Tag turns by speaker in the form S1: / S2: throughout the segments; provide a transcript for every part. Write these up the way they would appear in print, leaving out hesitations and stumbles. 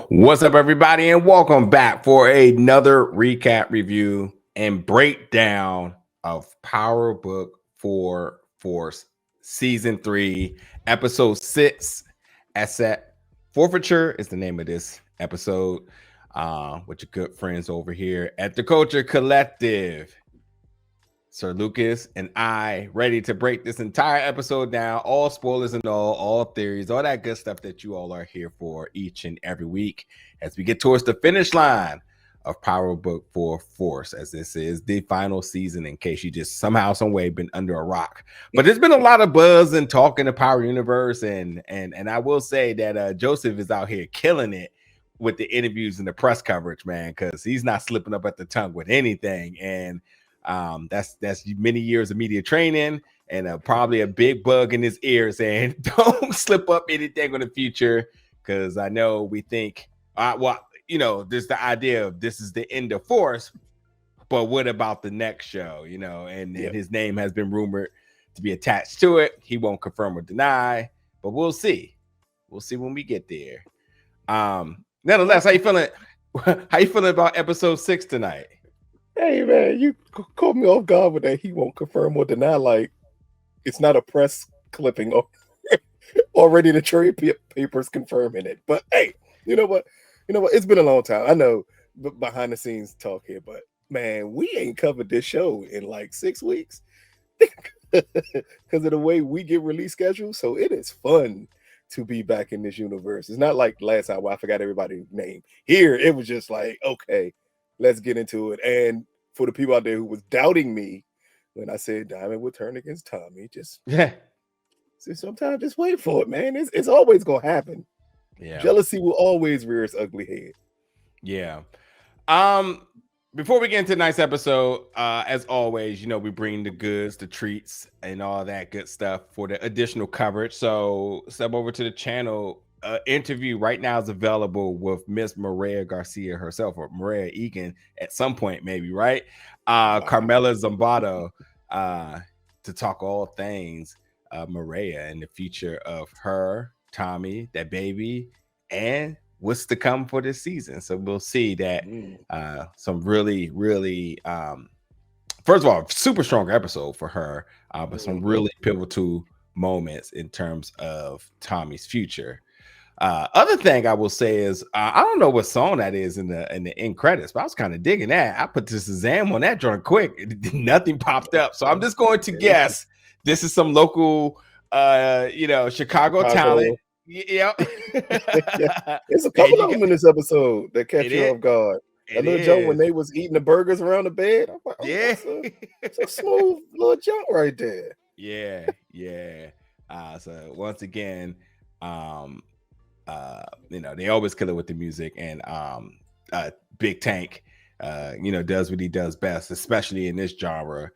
S1: What's up, everybody, and welcome back for another recap, review, and breakdown of Power Book 4 Force Season 3, Episode 6. Asset Forfeiture is the name of this episode with your good friends over here at the Culture Collective. Sir Lucas and I ready to break this entire episode down, all spoilers and all theories, all that good stuff that you all are here for each and every week as we get towards the finish line of Power Book 4 Force, as this is the final season in case you just somehow, some way been under a rock. But there's been a lot of buzz and talk in the Power Universe, and I will say that Joseph is out here killing it with the interviews and the press coverage, man, because he's not slipping up at the tongue with anything. And that's many years of media training and probably a big bug in his ear saying don't slip up anything in the future, because I know we think there's the idea of this is the end of Force, but what about the next show, and his name has been rumored to be attached to it. He won't confirm or deny, but we'll see when we get there. Nonetheless, how you feeling about episode 6 tonight?
S2: Hey man, you caught me off guard with that. He won't confirm or deny. Like, it's not a press clipping already. The trade papers confirming it. But hey, you know what? It's been a long time. I know behind the scenes talk here, but man, we ain't covered this show in like 6 weeks because of the way we get release schedules. So it is fun to be back in this universe. It's not like last time where I forgot everybody's name. Here, it was just like, okay, let's get into it. And for the people out there who was doubting me when I said Diamond would turn against Tommy, sometimes just wait for it, man. It's always gonna happen. Yeah, jealousy will always rear its ugly head.
S1: Yeah. Before we get into tonight's episode, as always, we bring the goods, the treats, and all that good stuff for the additional coverage. So step over to the channel. Interview right now is available with Miss Miryea Garcia herself, or Tommy Egan at some point, maybe, right? Carmela Zambado to talk all things Miryea and the future of her, Tommy, that baby, and what's to come for this season. So we'll see that some really, really, first of all, super strong episode for her, but some really pivotal moments in terms of Tommy's future. Other thing I will say is I don't know what song that is in the end credits, but I was kind of digging that. I put the Shazam on that joint quick. Nothing popped up, so I'm just going to guess this is some local, Chicago talent. Yeah,
S2: there's a couple of them in this episode that catch you off guard. A little joke when they was eating the burgers around the bed. I'm like, it's a smooth little jump right there.
S1: Yeah. So once again, they always kill it with the music, and Big Tank, does what he does best, especially in this genre,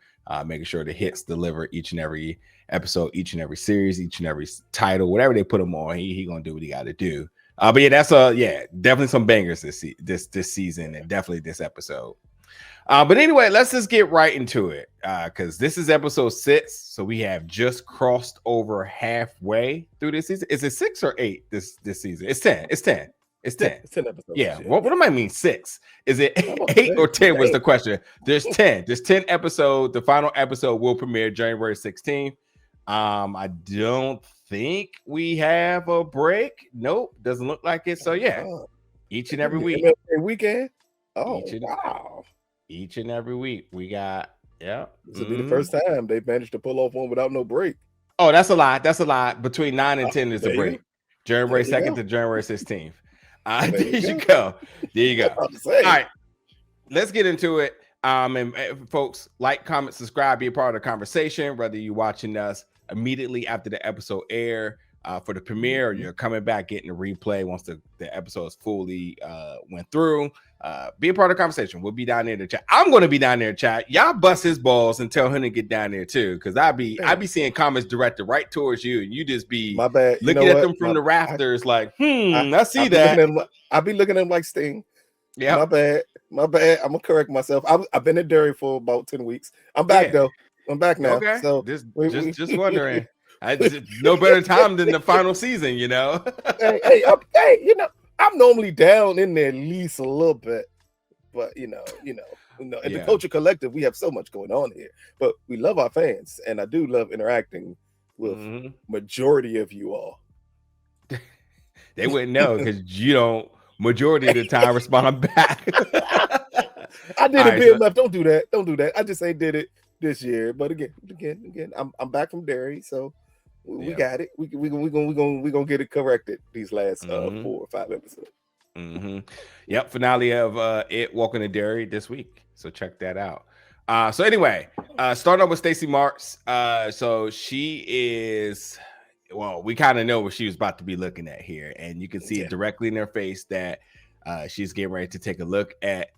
S1: making sure the hits deliver each and every episode, each and every series, each and every title, whatever they put him on, he gonna do what he got to do. But yeah, that's definitely some bangers this season, and definitely this episode. But anyway, let's just get right into it, because this is episode 6, so we have just crossed over halfway through this season. Is it 6 or 8 this season? It's 10. It's 10 episodes. Yeah. What do I mean 6? Is it 8 or 10 was the question. There's 10. There's 10 episodes. The final episode will premiere January 16th. I don't think we have a break. Nope, doesn't look like it. So yeah, each and every week.
S2: Weekend. Oh, wow.
S1: Each and every week we got,
S2: This will be the first time they managed to pull off one without no break.
S1: Oh, that's a lot. Between 9 and 10 is a break. January 2nd to January 16th. There you go. All right, let's get into it. And folks, like, comment, subscribe, be a part of the conversation, whether you're watching us immediately after the episode air for the premiere, or you're coming back getting a replay once the episode is fully went through. Be a part of the conversation. We'll be down there to chat. I'm going to be down there to chat. Y'all bust his balls and tell him to get down there too, because I be seeing comments directed right towards you, and you just be looking at them from the rafters like, I see that.
S2: I be looking at them like Sting. Yeah, my bad. I'm gonna correct myself. I've been in Derry for about 10 weeks. I'm back though. I'm back now.
S1: Okay.
S2: So
S1: just wondering. I no better time than the final season,
S2: Hey, I'm normally down in there at least a little bit, but at the Culture Collective, we have so much going on here. But we love our fans, and I do love interacting with majority of you all.
S1: They wouldn't know because you don't majority of the time respond back.
S2: I did it, Bill left. Don't do that. Don't do that. I just ain't did it this year. But again, I'm back from Derry, so we got it. We gonna get it corrected these last 4 or 5 episodes.
S1: Yep, finale of It Walking to Derry this week. So check that out. So anyway, starting off with Stacy Marks. So she is, well, we kind of know what she was about to be looking at here, and you can see it directly in her face that she's getting ready to take a look at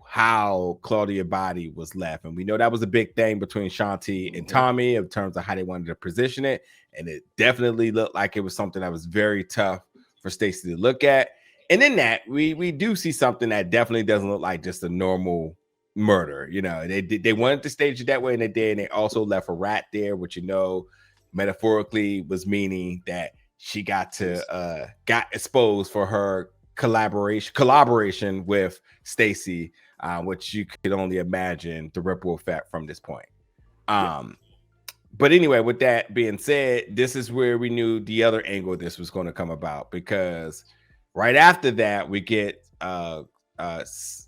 S1: how Claudia's body was left. And we know that was a big thing between Shanti and Tommy in terms of how they wanted to position it. And it definitely looked like it was something that was very tough for Stacy to look at. And in that, we do see something that definitely doesn't look like just a normal murder. You know, they wanted to stage it that way, and they did. And they also left a rat there, which, you know, metaphorically was meaning that she got exposed for her collaboration with Stacy, which you could only imagine the ripple effect from this point. But anyway, with that being said, this is where we knew the other angle of this was going to come about, because right after that, we get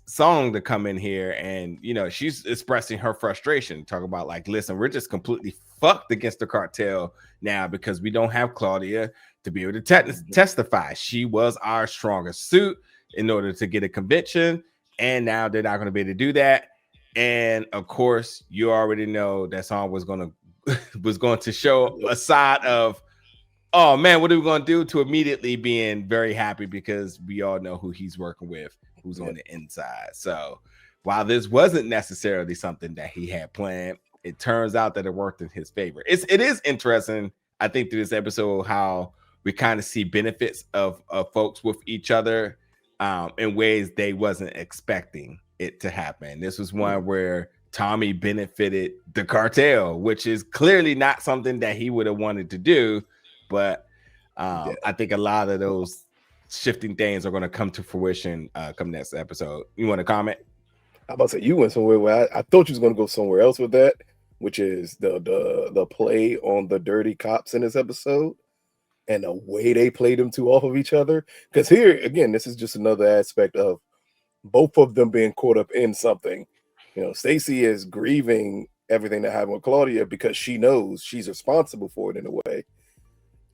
S1: Song to come in here, and you know, she's expressing her frustration, talking about like, listen, we're just completely fucked against the cartel now because we don't have Claudia to be able to testify. She was our strongest suit in order to get a conviction, and now they're not going to be able to do that. And of course, you already know that Song was going to show a side of, oh man, what are we going to do, to immediately being very happy because we all know who he's working with, who's on the inside. So while this wasn't necessarily something that he had planned, it turns out that it worked in his favor. It is interesting, I think, through this episode, how we kind of see benefits of folks with each other in ways they wasn't expecting it to happen. This was one where Tommy benefited the cartel, which is clearly not something that he would have wanted to do. But I think a lot of those shifting things are going to come to fruition come next episode. You want to comment?
S2: I'm about to say, you went somewhere where I thought you was going to go somewhere else with that, which is the play on the dirty cops in this episode and the way they played them two off of each other. Because here, again, this is just another aspect of both of them being caught up in something. You know, Stacy is grieving everything that happened with Claudia because she knows she's responsible for it in a way.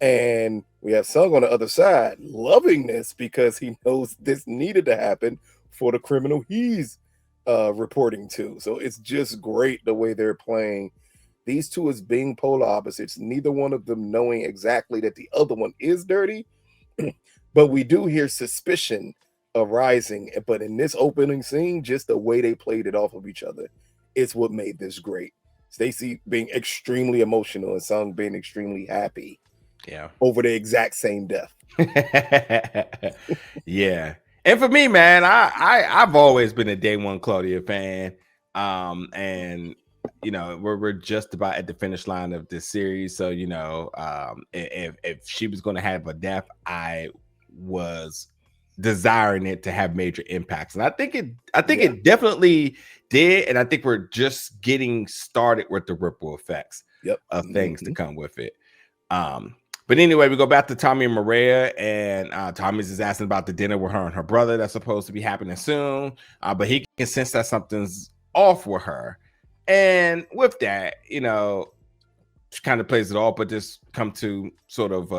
S2: And we have Sung on the other side loving this because he knows this needed to happen for the criminal he's reporting to. So it's just great the way they're playing these two as being polar opposites, neither one of them knowing exactly that the other one is dirty. But we do hear suspicion arising. But in this opening scene, just the way they played it off of each other is what made this great. Stacy being extremely emotional and Sung being extremely happy over the exact same death.
S1: Yeah. And for me, man, I've always been a day one Claudia fan. And you know, we're just about at the finish line of this series. So, you know, if she was going to have a death, I was desiring it to have major impacts. And I think it definitely did. And I think we're just getting started with the ripple effects of things to come with it. But anyway, we go back to Tommy and Miryea, and Tommy's is asking about the dinner with her and her brother that's supposed to be happening soon. But he can sense that something's off with her. And with that, you know, she kind of plays it off, but just come to sort of,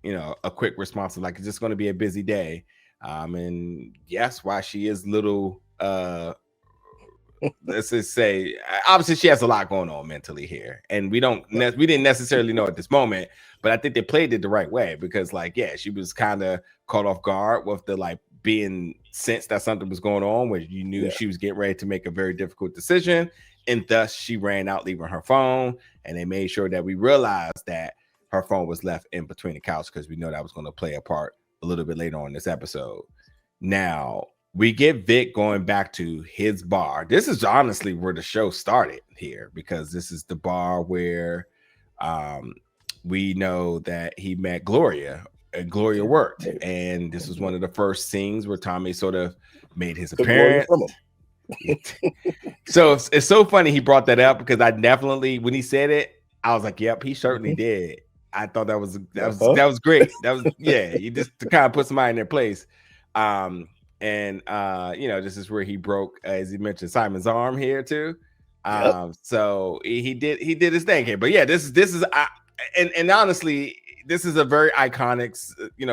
S1: you know, a quick response of like, it's just going to be a busy day. And yes, why she is little, let's just say, obviously she has a lot going on mentally here. And we didn't necessarily know at this moment, but I think they played it the right way because like, yeah, she was kind of caught off guard with the like being sensed that something was going on where you knew she was getting ready to make a very difficult decision. And thus she ran out, leaving her phone. And they made sure that we realized that her phone was left in between the couch because we know that was going to play a part a little bit later on in this episode. Now, we get Vic going back to his bar. This is honestly where the show started here because this is the bar where we know that he met Gloria Gloria worked, and this was one of the first scenes where Tommy sort of made his
S2: Took Gloria
S1: appearance.
S2: from him.
S1: So it's so funny he brought that up because I definitely, when he said it, I was like, "Yep, he certainly did." I thought that was great. That was you just to kind of put somebody in their place. This is where he broke, as he mentioned, Simon's arm here too. So he did his thing here. But yeah, this is and honestly, this is a very iconic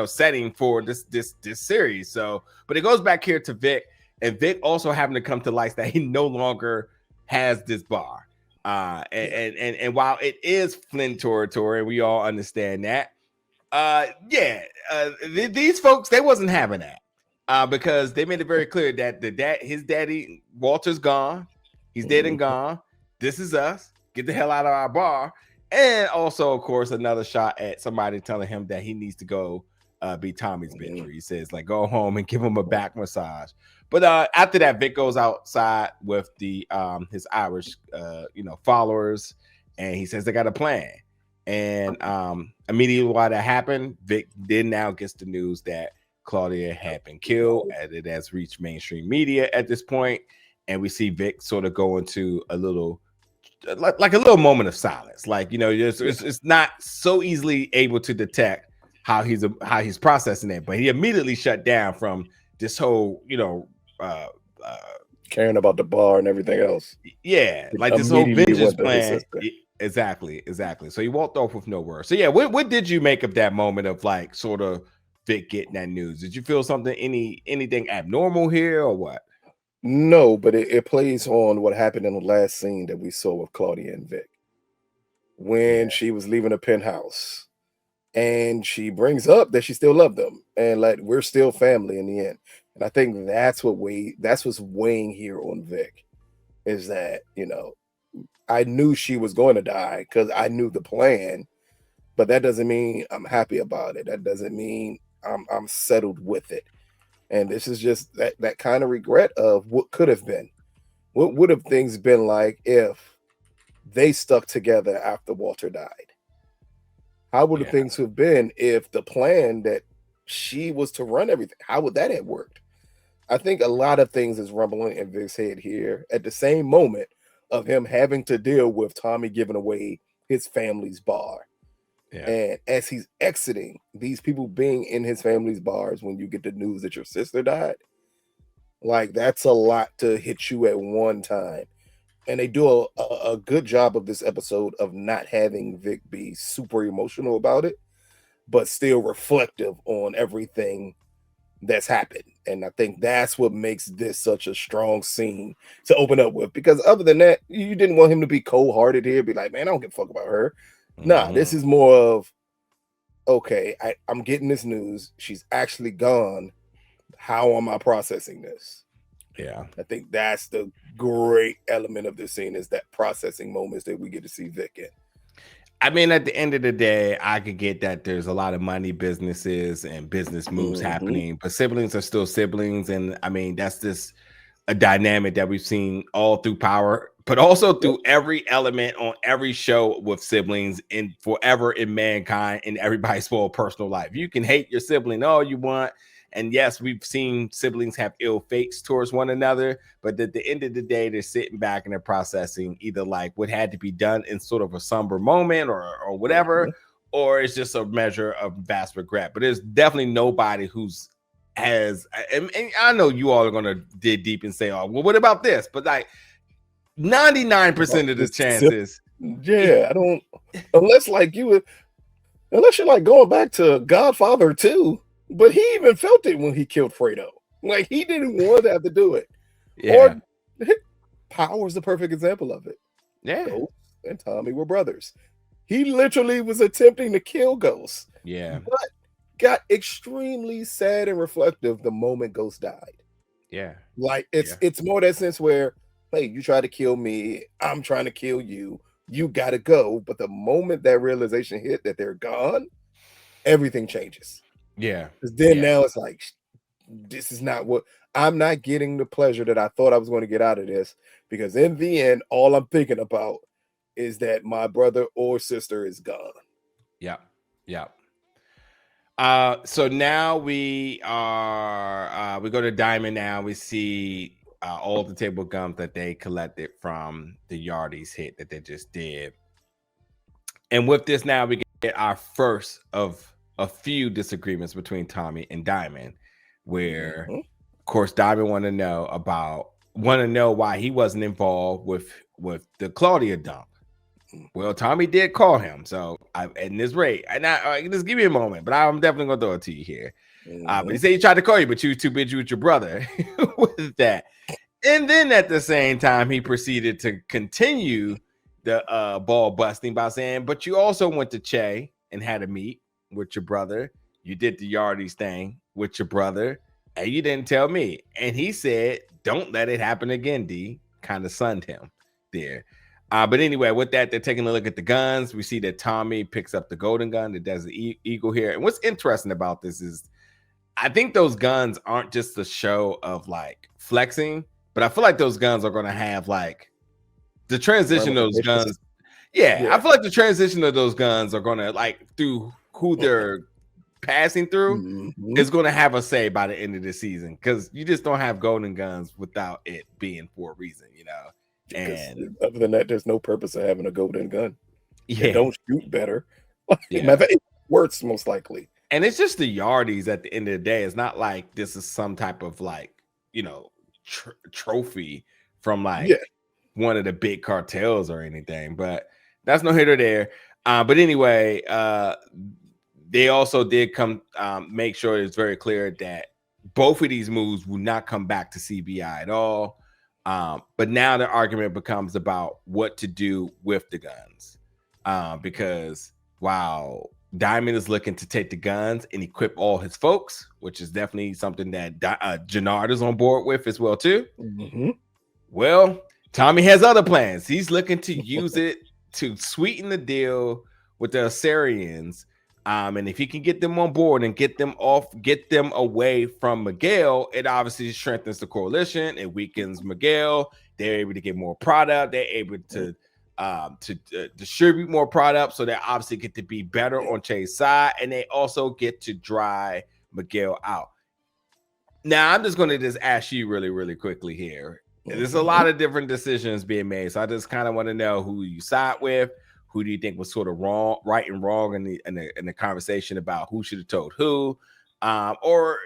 S1: setting for this series. So, but it goes back here to Vic, and Vic also happened to come to light that he no longer has this bar. And while it is Flynn territory, we all understand that. These folks, they wasn't having that because they made it very clear that his daddy Walter's gone. He's dead and gone. This is us. Get the hell out of our bar. And also, of course, another shot at somebody telling him that he needs to go be Tommy's bitch. He says, like, go home and give him a back massage. But after that, Vic goes outside with the his Irish followers, and he says they got a plan. And immediately while that happened, Vic then now gets the news that Claudia had been killed, and it has reached mainstream media at this point. And we see Vic sort of go into a little, like a little moment of silence. Like, it's not so easily able to detect how he's processing it, but he immediately shut down from this whole,
S2: caring about the bar and everything else.
S1: Yeah, like this whole vengeance plan. Exactly. So he walked off with no word. So yeah, what did you make of that moment of like sort of Vic getting that news? Did you feel something, anything abnormal here or what?
S2: No, but it plays on what happened in the last scene that we saw with Claudia and Vic when she was leaving the penthouse, and she brings up that she still loved them and like we're still family in the end. And I think that's what's weighing here on Vic is that I knew she was going to die because I knew the plan, but that doesn't mean I'm happy about it. That doesn't mean I'm settled with it. And this is just that kind of regret of what could have been. What would have things been like if they stuck together after Walter died? How would things have been if the plan that she was to run everything, how would that have worked? I think a lot of things is rumbling in Vic's head here at the same moment of him having to deal with Tommy giving away his family's bar. And as he's exiting, these people being in his family's bars when you get the news that your sister died, like that's a lot to hit you at one time. And they do a good job of this episode of not having Vic be super emotional about it, but still reflective on everything that's happened. And I think that's what makes this such a strong scene to open up with, because other than that, you didn't want him to be cold-hearted here, be like, man, I don't give a fuck about her. Nah, this is more of, okay, I'm getting this news. She's actually gone. How am I processing this?
S1: Yeah.
S2: I think that's the great element of this scene is that processing moments that we get to see Vic in.
S1: I mean, at the end of the day, I could get that there's a lot of money businesses and business moves happening, but siblings are still siblings. And I mean, that's just a dynamic that we've seen all through Power, but also through every element on every show with siblings in forever in mankind in everybody's full personal life. You can hate your sibling all you want. And yes, we've seen siblings have ill fates towards one another, but at the end of the day, they're sitting back and they're processing either like what had to be done in sort of a somber moment or whatever, or it's just a measure of vast regret. But there's definitely nobody who's and I know you all are going to dig deep and say, oh, well, what about this? But like 99% of the chances.
S2: Yeah, I don't, unless you're like going back to Godfather 2. But he even felt it when he killed Fredo. Like, he didn't want to have to do it.
S1: Yeah.
S2: Or Power's the perfect example of it.
S1: Yeah.
S2: Ghost and Tommy were brothers. He literally was attempting to kill Ghost.
S1: Yeah.
S2: But got extremely sad and reflective the moment Ghost died.
S1: Yeah.
S2: Like, it's more that sense where, hey, you try to kill me. I'm trying to kill you. You got to go. But the moment that realization hit that they're gone, everything changes.
S1: Yeah.
S2: Because then now it's like, this is not what I'm not getting the pleasure that I thought I was going to get out of this. Because in the end, all I'm thinking about is that my brother or sister is gone.
S1: Yeah. Yeah. So now we are we go to Diamond now. We see all the table gums that they collected from the Yardies hit that they just did. And with this now we get our first of a few disagreements between Tommy and Diamond, where of course Diamond want to know why he wasn't involved with the Claudia dump. Well, Tommy did call him, so in this rate, and just give me a moment, but I'm definitely gonna throw it to you here. But he said he tried to call you, but you were too busy with your brother with that. And then at the same time, he proceeded to continue the ball busting by saying, "But you also went to Che and had a meet with your brother. You did the Yardies thing with your brother, and you didn't tell me." And he said, "Don't let it happen again, D." Kind of sunned him there. But anyway, with that, they're taking a look at the guns. We see that Tommy picks up the golden gun, the Desert Eagle here. And what's interesting about this is I think those guns aren't just a show of like flexing, but I feel like those guns are going to have like the transition of those guns. Yeah, I feel like the transition of those guns are going to like through who they're passing through is going to have a say by the end of the season, because you just don't have golden guns without it being for a reason, you know. And
S2: other than that, there's no purpose of having a golden gun.
S1: Yeah,
S2: it don't shoot better. It works most likely.
S1: And it's just the Yardies at the end of the day. It's not like this is some type of like, you know, trophy from like one of the big cartels or anything. But that's no here or there. But anyway, they also did come make sure it's very clear that both of these moves will not come back to CBI at all. But now the argument becomes about what to do with the guns, because while Diamond is looking to take the guns and equip all his folks, which is definitely something that Jenard is on board with as well too. Well, Tommy has other plans. He's looking to use it to sweeten the deal with the Assyrians. And if he can get them on board and get them away from Miguel, it obviously strengthens the coalition. It weakens Miguel. They're able to get more product. They're able to distribute more product, so they obviously get to be better on Che's side, and they also get to dry Miguel out. Now, I'm just going to just ask you really, really quickly here. There's a lot of different decisions being made, so I just kind of want to know who you side with. Who do you think was sort of wrong, right and wrong in the conversation about who should have told who, or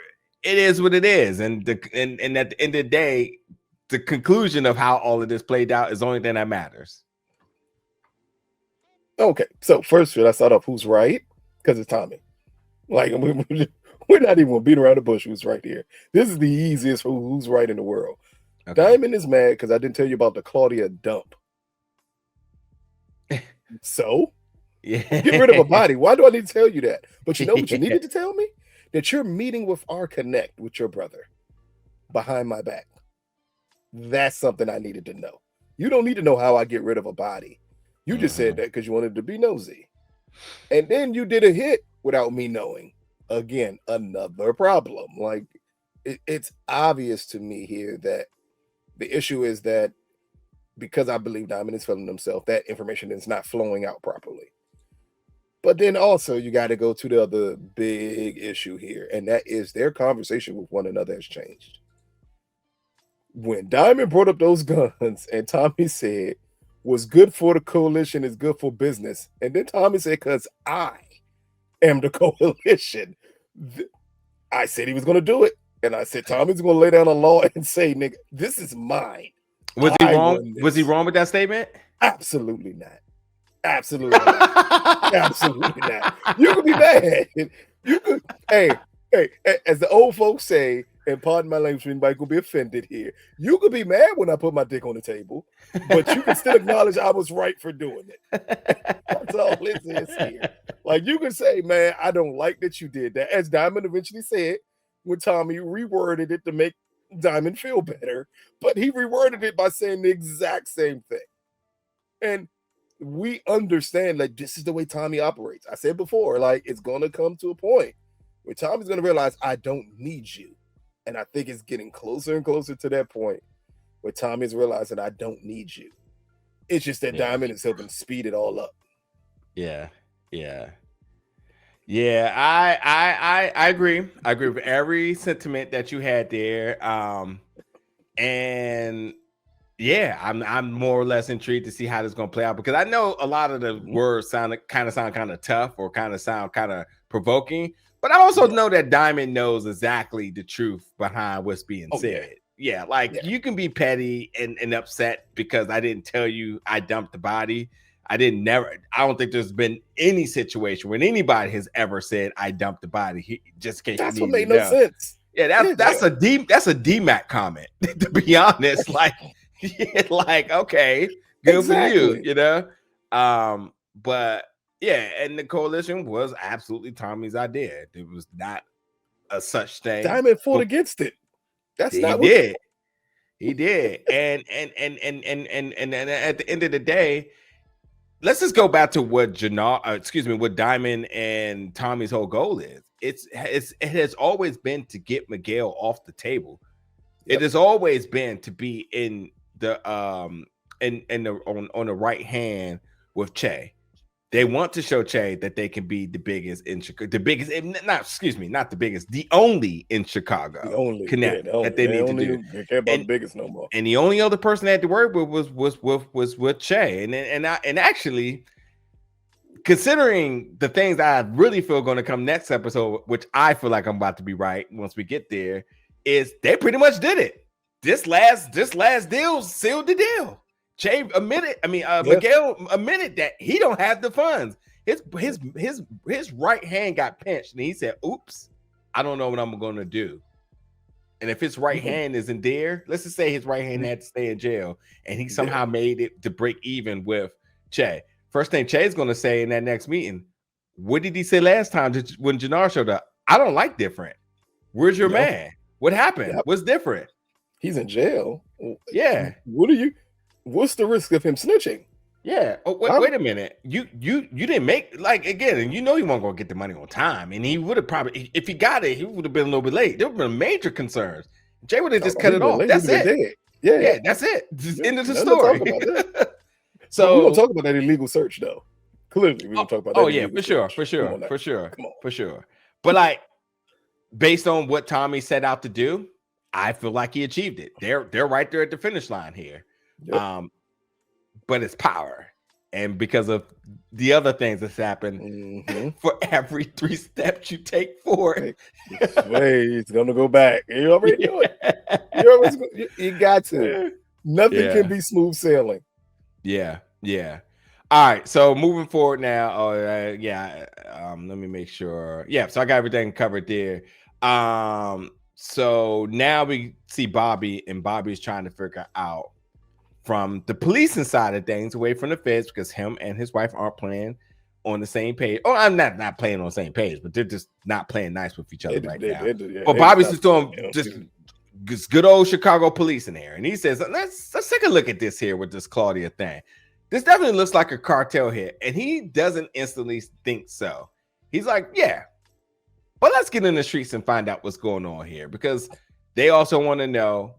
S1: it is what it is, and at the end of the day, the conclusion of how all of this played out is the only thing that matters.
S2: Okay, so first should I start off who's right? Because it's Tommy. Like we're not even gonna beat around the bush. Who's right here? This is the easiest who's right in the world. Okay. Diamond is mad because I didn't tell you about the Claudia dump. So, get rid of a body. Why do I need to tell you that? But you know what you needed to tell me? That you're meeting with our connect with your brother behind my back. That's something I needed to know. You don't need to know how I get rid of a body. You just said that because you wanted to be nosy. And then you did a hit without me knowing. Again, another problem. Like, it's obvious to me here that the issue is that because I believe Diamond is feeling himself, that information is not flowing out properly. But then also you got to go to the other big issue here, and that is their conversation with one another has changed. When Diamond brought up those guns and Tommy said, "What's good for the coalition is good for business," and then Tommy said, "Because I am the coalition." I said he was going to do it, and I said Tommy's going to lay down a law and say, "Nigga, this is mine."
S1: Was he wrong? Was he wrong with that statement?
S2: Absolutely not. Absolutely not. Absolutely not. You could be mad. You could, hey, as the old folks say, and pardon my language, anybody could be offended here. You could be mad when I put my dick on the table, but you can still acknowledge I was right for doing it. That's all it is here. Like, you can say, man, I don't like that you did that. As Diamond eventually said, when Tommy reworded it to make Diamond feel better, but he reworded it by saying the exact same thing. And we understand like this is the way Tommy operates. I said before, like it's gonna come to a point where Tommy's gonna realize I don't need you. And I think it's getting closer and closer to that point where Tommy's realizing I don't need you. It's just that Diamond is helping speed it all up.
S1: Yeah. Yeah, I agree. I agree with every sentiment that you had there. And yeah, I'm more or less intrigued to see how this is gonna play out because I know a lot of the words sound kind of tough or kind of sound kind of provoking, but I also know that Diamond knows exactly the truth behind what's being said. Yeah, like you can be petty and upset because I didn't tell you I dumped the body. I don't think there's been any situation when anybody has ever said I dumped the body. Just in case
S2: That's
S1: you
S2: what
S1: need
S2: made
S1: to
S2: no
S1: know.
S2: sense.
S1: Yeah, that's a DMAC comment, to be honest. Like, like, okay, good for you, you know. But yeah, and the coalition was absolutely Tommy's idea. There was not a such thing.
S2: Diamond fought against it. That's
S1: he
S2: not
S1: did. He did. And at the end of the day, let's just go back to what what Diamond and Tommy's whole goal is. It has always been to get Miguel off the table. It has always been to be in the on the right hand with Che. They want to show Che that they can be the biggest in Chicago, not the biggest, the only in Chicago.
S2: The only
S1: that they need to do.
S2: They care about the biggest no more.
S1: And the only other person they had to work with was with Che. And actually, considering the things I really feel going to come next episode, which I feel like I'm about to be right once we get there, is they pretty much did it. This last deal sealed the deal. Che Miguel admitted that he don't have the funds. His right hand got pinched, and he said, "Oops, I don't know what I'm going to do." And if his right hand isn't there, let's just say his right hand had to stay in jail, and he somehow made it to break even with Che. First thing Che is going to say in that next meeting, what did he say last time when Jenard showed up? I don't like different. Where's your man? What happened? What's different?
S2: He's in jail.
S1: Yeah.
S2: What's the risk of him snitching?
S1: Yeah. Oh, wait a minute. You didn't make, like, again, and you know he wasn't going to get the money on time. And he would have probably, if he got it, he would have been a little bit late. There would have been major concerns. Jay would have just cut it off. That's it. Yeah, that's it. Just end of the story.
S2: So we don't talk about that illegal search, though. Clearly, we don't talk about that.
S1: Oh, yeah, for sure. But like, based on what Tommy set out to do, I feel like he achieved it. They're right there at the finish line here. But it's power, and because of the other things that's happened, for every 3 steps you take forward,
S2: it's gonna go back. You already know it. You got to. Nothing can be smooth sailing.
S1: Yeah. All right, so moving forward now. Let me make sure. Yeah, so I got everything covered there. So now we see Bobby, and Bobby's trying to figure out from the policing side of things, away from the feds, because him and his wife aren't playing on the same page. Oh, I'm not playing on the same page, but they're just not playing nice with each other now. But Bobby's just doing just good old Chicago police in there, and he says, "Let's take a look at this here with this Claudia thing. This definitely looks like a cartel hit," and he doesn't instantly think so. He's like, "Yeah, but let's get in the streets and find out what's going on here," because they also want to know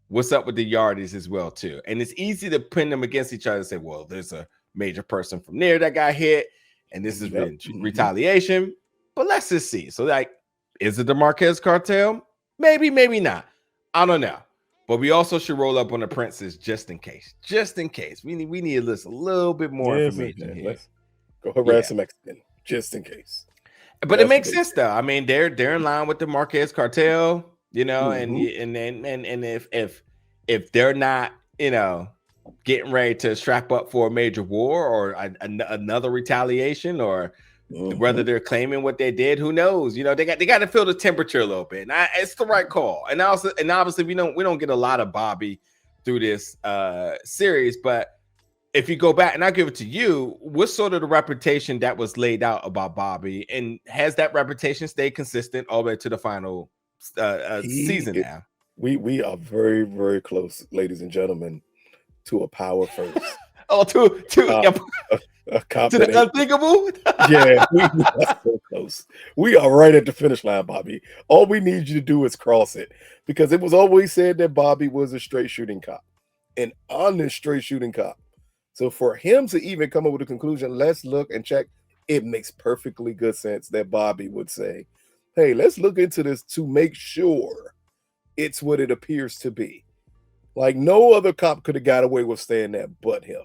S1: what's up with the Yardies as well, too. And it's easy to pin them against each other and say, well, there's a major person from there that got hit, and this has been retaliation. But let's just see. So, like, is it the Marquez Cartel? Maybe, maybe not. I don't know. But we also should roll up on the princes just in case. Just in case. We need to list a little bit more information here.
S2: Let's go harass some Mexican, just in case.
S1: But it makes sense, though. I mean, they're in line with the Marquez Cartel. You know, and if they're not, you know, getting ready to strap up for a major war or another retaliation, or whether they're claiming what they did, who knows? You know, they got to feel the temperature a little bit. And it's the right call. And obviously we don't get a lot of Bobby through this series, but if you go back, and I'll give it to you, what's sort of the reputation that was laid out about Bobby, and has that reputation stayed consistent all the way to the final season now?
S2: We are very, very close, ladies and gentlemen, to a power first.
S1: To the unthinkable.
S2: Yeah, we are so close. We are right at the finish line, Bobby. All we need you to do is cross it, because it was always said that Bobby was a straight shooting cop, an honest straight shooting cop. So for him to even come up with a conclusion, let's look and check it makes perfectly good sense that Bobby would say, hey, let's look into this to make sure it's what it appears to be. Like, no other cop could have got away with saying that but him.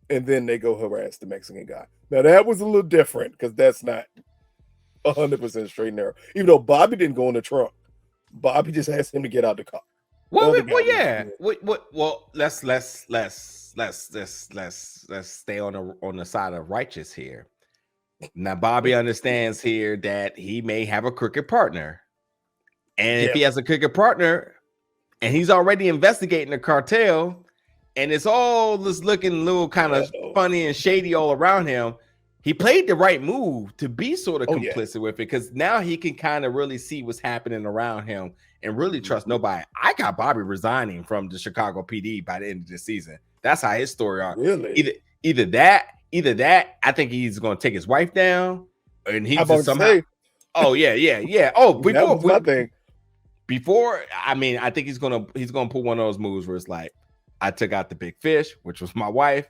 S2: And then they go harass the Mexican guy. Now, that was a little different because that's not 100% straight and narrow. Even though Bobby didn't go in the trunk. Bobby just asked him to get out the car.
S1: Well, yeah. Well, let's stay on the side of righteous here. Now, Bobby understands here that he may have a crooked partner, and if he has a crooked partner, and he's already investigating the cartel, and it's all this looking a little kind of funny and shady all around him. He played the right move to be sort of complicit with it, because now he can kind of really see what's happening around him and really trust nobody. I got Bobby resigning from the Chicago PD by the end of the season. That's how his story are.
S2: Really?
S1: Either that. I think he's going to take his wife down, and he's just somehow. Oh yeah. Oh, before, I mean, I think he's gonna pull one of those moves where it's like, I took out the big fish, which was my wife,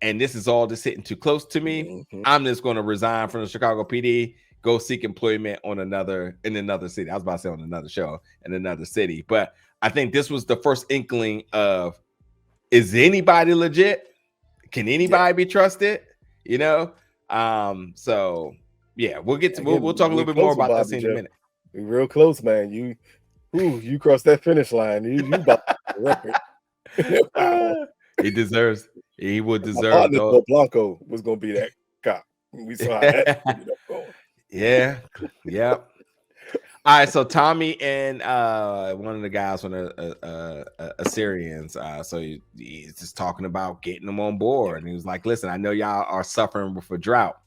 S1: and this is all just hitting too close to me. Mm-hmm. I'm just going to resign from the Chicago PD, go seek employment in another city. I was about to say on another show in another city, but I think this was the first inkling of, is anybody legit? Can anybody be trusted? You know? So yeah, we'll talk a little bit more about that scene in a minute.
S2: We're real close, man. You crossed that finish line. You about the record.
S1: He would deserve
S2: Blanco was gonna be that cop. We saw that ended up going.
S1: Yeah. All right, so Tommy and one of the guys from Assyrians, so he's just talking about getting them on board, and he was like, listen, I know y'all are suffering with a drought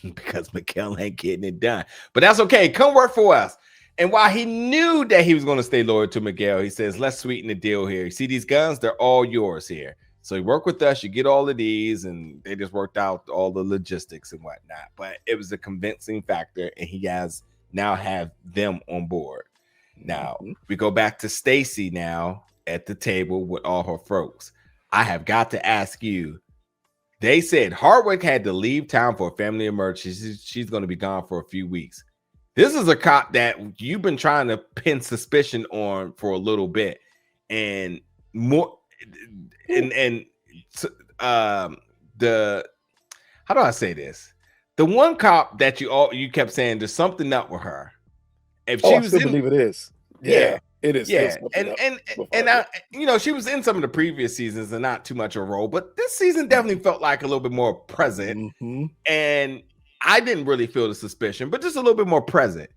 S1: because Miguel ain't getting it done, but that's okay, come work for us. And while he knew that he was going to stay loyal to Miguel, he says, let's sweeten the deal here. You see these guns? They're all yours here. So you work with us, you get all of these, and they just worked out all the logistics and whatnot. But it was a convincing factor, and he now have them on board. Now, we go back to Stacy now at the table with all her folks. I have got to ask you, they said Horowitz had to leave town for a family emergency. She's going to be gone for a few weeks. This is a cop that you've been trying to pin suspicion on for a little bit, and more, the how do I say this? The one cop that you kept saying there's something up with her. If she was
S2: believe it is, it is.
S1: Yeah, and I, she was in some of the previous seasons and not too much of a role, but this season definitely felt like a little bit more present, and I didn't really feel the suspicion, but just a little bit more present.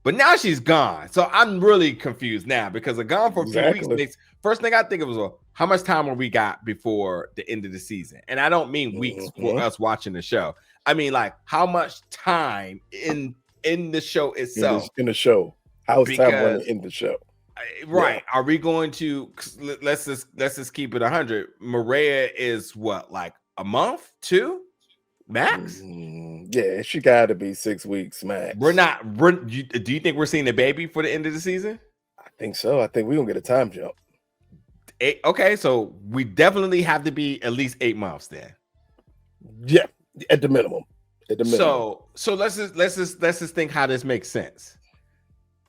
S1: But now she's gone. So I'm really confused now because a gone for a few weeks makes, first thing I think of was, well, how much time have we got before the end of the season? And I don't mean weeks for us watching the show. I mean, like, how much time in the show itself?
S2: In the show. How's time running in the show?
S1: Right. Yeah. Are we going to, let's just keep it 100. Miryea is what, like a month, 2? Max?
S2: Yeah, she got to be 6 weeks max.
S1: Do you think we're seeing a baby for the end of the season?
S2: I think so. I think we're going to get a time jump.
S1: Okay, so we definitely have to be at least 8 months then.
S2: Yeah, at the minimum.
S1: So let's just think how this makes sense.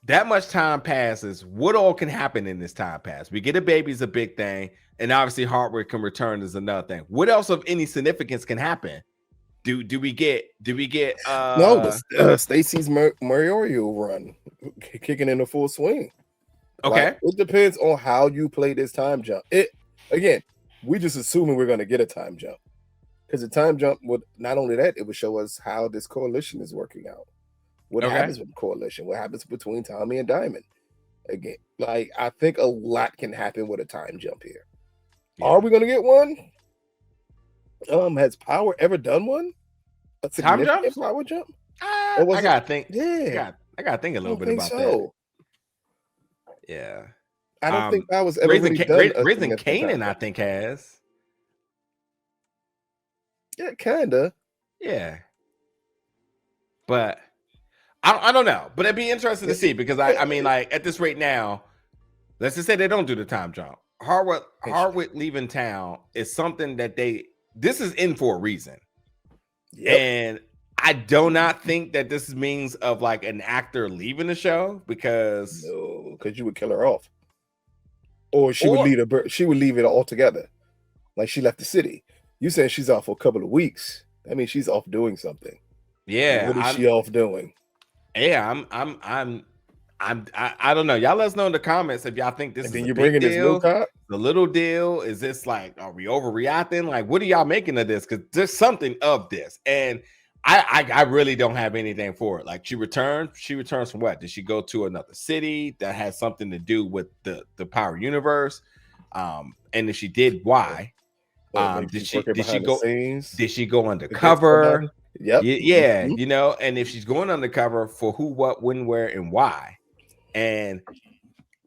S1: That much time passes. What all can happen in this time pass? We get a baby is a big thing, and obviously Hartwick can return is another thing. What else of any significance can happen? Do we get
S2: Stacy's Miryea run kicking in a full swing?
S1: Okay.
S2: Like, it depends on how you play this time jump. We just assuming we're going to get a time jump, because the time jump would, not only that, it would show us how this coalition is working out. What happens with the coalition? What happens between Tommy and Diamond? Again, like, I think a lot can happen with a time jump here. Yeah. Are we going to get one? Has Power ever done one? A
S1: time jump?
S2: Power jump?
S1: I gotta think. Yeah, I gotta think a little bit about that. Yeah,
S2: I don't think Power's ever really done.
S1: Raising Kanan, I think, has.
S2: Yeah, kinda.
S1: Yeah, but I don't know. But it'd be interesting to see, because I mean, like, at this rate now, let's just say they don't do the time jump. Harwood leaving town is something that this is in for a reason.
S2: Yep.
S1: And I do not think that this means of like an actor leaving the show because
S2: No, because you would kill her off, or she would leave her. She would leave it altogether, like she left the city. You saying she's off for a couple of weeks? I mean, she's off doing something.
S1: yeah,
S2: What is she off doing?
S1: Yeah, I don't know. Y'all let us know in the comments if y'all think this
S2: And
S1: is
S2: then
S1: a
S2: you're
S1: big
S2: bringing this little
S1: deal,
S2: cop.
S1: the little deal. Is this like, are we overreacting? Like, what are y'all making of this? Because there's something of this, and I really don't have anything for it. Like, she returns from what? Did she go to another city that has something to do with the Power Universe? And if she did, why? Did she go?
S2: Scenes,
S1: did she go undercover?
S2: Yep.
S1: Yeah, you know, and if she's going undercover for who, what, when, where, and why, and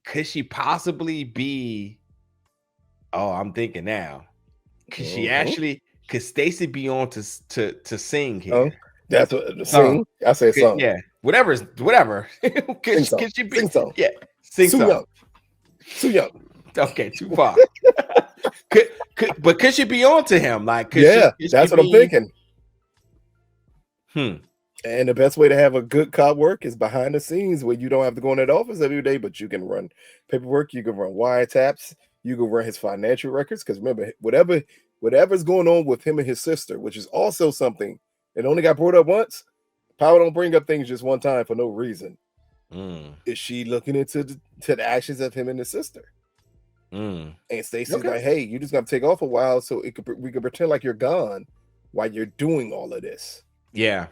S1: could she possibly be? Oh, I'm thinking now. Could she actually? Could Stacy be on to sing here?
S2: That's what sing. I say song.
S1: Yeah, whatever. Could she be?
S2: Sing song.
S1: Yeah, sing song.
S2: Too young.
S1: Okay, too far. But could she be on to him? Like,
S2: that's what I'm thinking.
S1: And
S2: the best way to have a good cop work is behind the scenes, where you don't have to go in that office every day, but you can run paperwork, you can run wiretaps, you can run his financial records. Because remember, whatever's going on with him and his sister, which is also something that only got brought up once. Power don't bring up things just one time for no reason. Is she looking into the actions of him and his sister? And Stacy's like, hey, you just got to take off a while so we can pretend like you're gone while you're doing all of this.
S1: Yeah,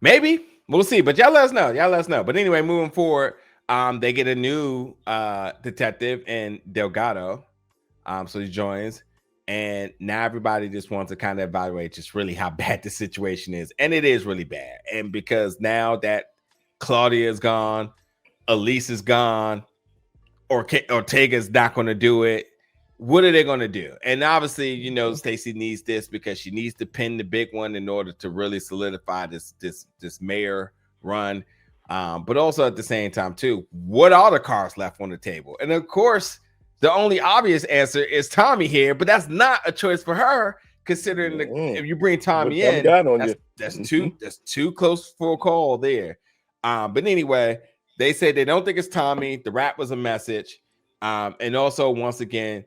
S1: maybe we'll see. But y'all let us know. But anyway, moving forward, they get a new detective in Delgado. So he joins, and now everybody just wants to kind of evaluate just really how bad the situation is, and it is really bad. And because now that Claudia is gone, Elise is gone, Ortega's not going to do it. What are they going to do? And obviously, you know, Stacy needs this because she needs to pin the big one in order to really solidify this mayor run. But also at the same time, too, what are the cards left on the table? And of course, the only obvious answer is Tommy here, but that's not a choice for her, considering if you bring Tommy in, that's too close for a call there. But anyway, they say they don't think it's Tommy. The rap was a message. And also, once again,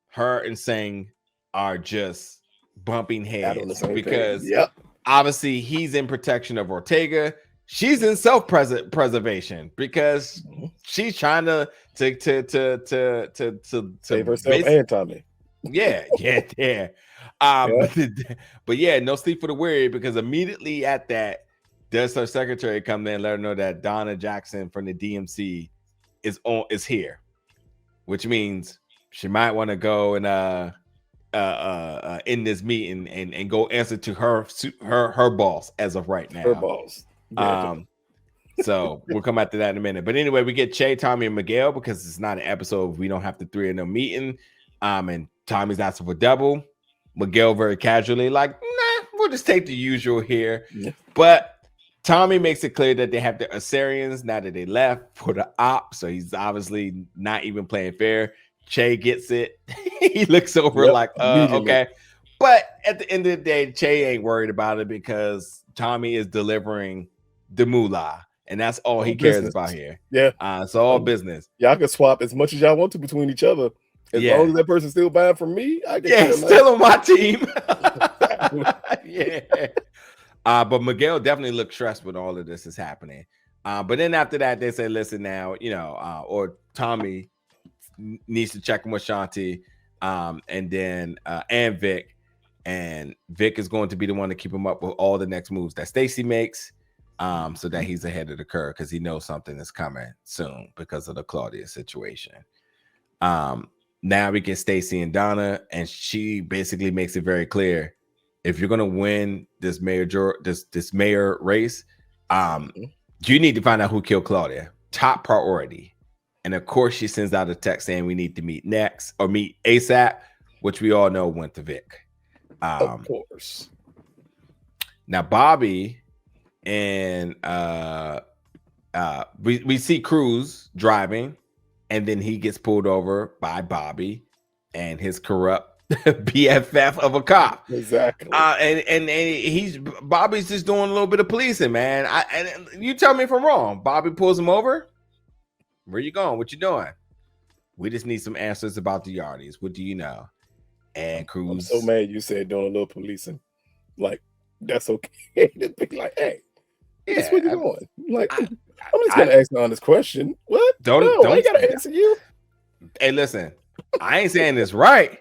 S1: her and Singh are just bumping heads because obviously he's in protection of Ortega. She's in self-preservation because she's trying to save
S2: herself and Tommy.
S1: Yeah. But yeah, no sleep for the weary, because immediately at that, does her secretary come in and let her know that Donna Jackson from the DMC is here, which means she might want to go and in this meeting and go answer to her boss as of right now.
S2: Her boss.
S1: So we'll come back to that in a minute. But anyway, we get Che, Tommy, and Miguel because it's not an episode. We don't have the three of them meeting. And Tommy's asking for double. Miguel very casually like, nah, we'll just take the usual here. Yeah. But Tommy makes it clear that they have the Assyrians now that they left for the op. So he's obviously not even playing fair. Che gets it. He looks over okay. But at the end of the day, Che ain't worried about it because Tommy is delivering the moolah. And that's all he cares about here.
S2: Yeah.
S1: So all business.
S2: Y'all can swap as much as y'all want to between each other. As long as that person's still buying from me, I can
S1: still on my team. But Miguel definitely looks stressed when all of this is happening. But then after that, they say, listen now, or Tommy needs to check in with Shanti, and then and Vic. And Vic is going to be the one to keep him up with all the next moves that Stacy makes, so that he's ahead of the curve because he knows something is coming soon because of the Claudia situation. Now we get Stacy and Donna, and she basically makes it very clear: if you're gonna win this mayor race, you need to find out who killed Claudia. Top priority. And of course, she sends out a text saying we need to meet next or meet ASAP, which we all know went to Vic.
S2: Of course.
S1: Now Bobby and we see Cruz driving, and then he gets pulled over by Bobby and his corrupt BFF of a cop.
S2: Exactly.
S1: And Bobby's just doing a little bit of policing, man. And you tell me if I'm wrong. Bobby pulls him over. Where you going? What you doing? We just need some answers about the Yardies. What do you know? And Cruz.
S2: I'm so mad you said doing a little policing. Like, that's okay. To be like, hey, that's where you going. Like, I'm just gonna ask an honest question. What?
S1: Don't
S2: I gotta answer you.
S1: Hey, listen, I ain't saying this right,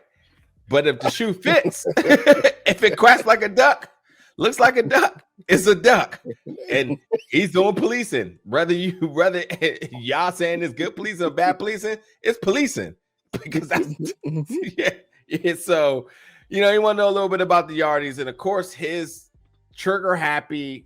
S1: but if the shoe fits, if it quacks like a duck, looks like a duck, it's a duck. And he's doing policing. Whether y'all saying it's good policing or bad policing, it's policing. Because that's yeah. So, you want to know a little bit about the Yardies, and of course, his trigger happy,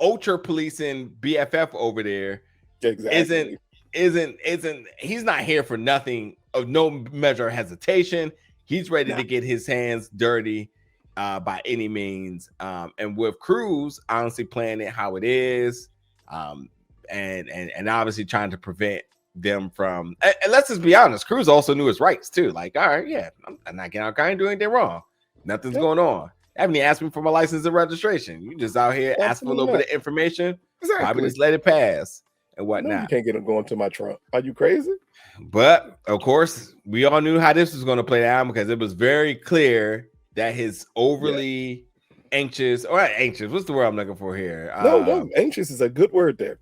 S1: ultra policing BFF over there isn't he's not here for nothing of no measure of hesitation. He's ready to get his hands dirty by any means. And with Cruz honestly playing it how it is, and obviously trying to prevent them from, and let's just be honest, Cruz also knew his rights too. Like, all right, yeah, I'm not getting out, I ain't doing anything wrong. Nothing's going on. Haven't even asked me for my license and registration. You just out here asking for a little bit of information. Exactly. Probably just let it pass and whatnot.
S2: No, you can't get them going to my trunk. Are you crazy?
S1: But of course, we all knew how this was going to play out because it was very clear that his overly anxious, or anxious, what's the word I'm looking for here?
S2: No, anxious is a good word there.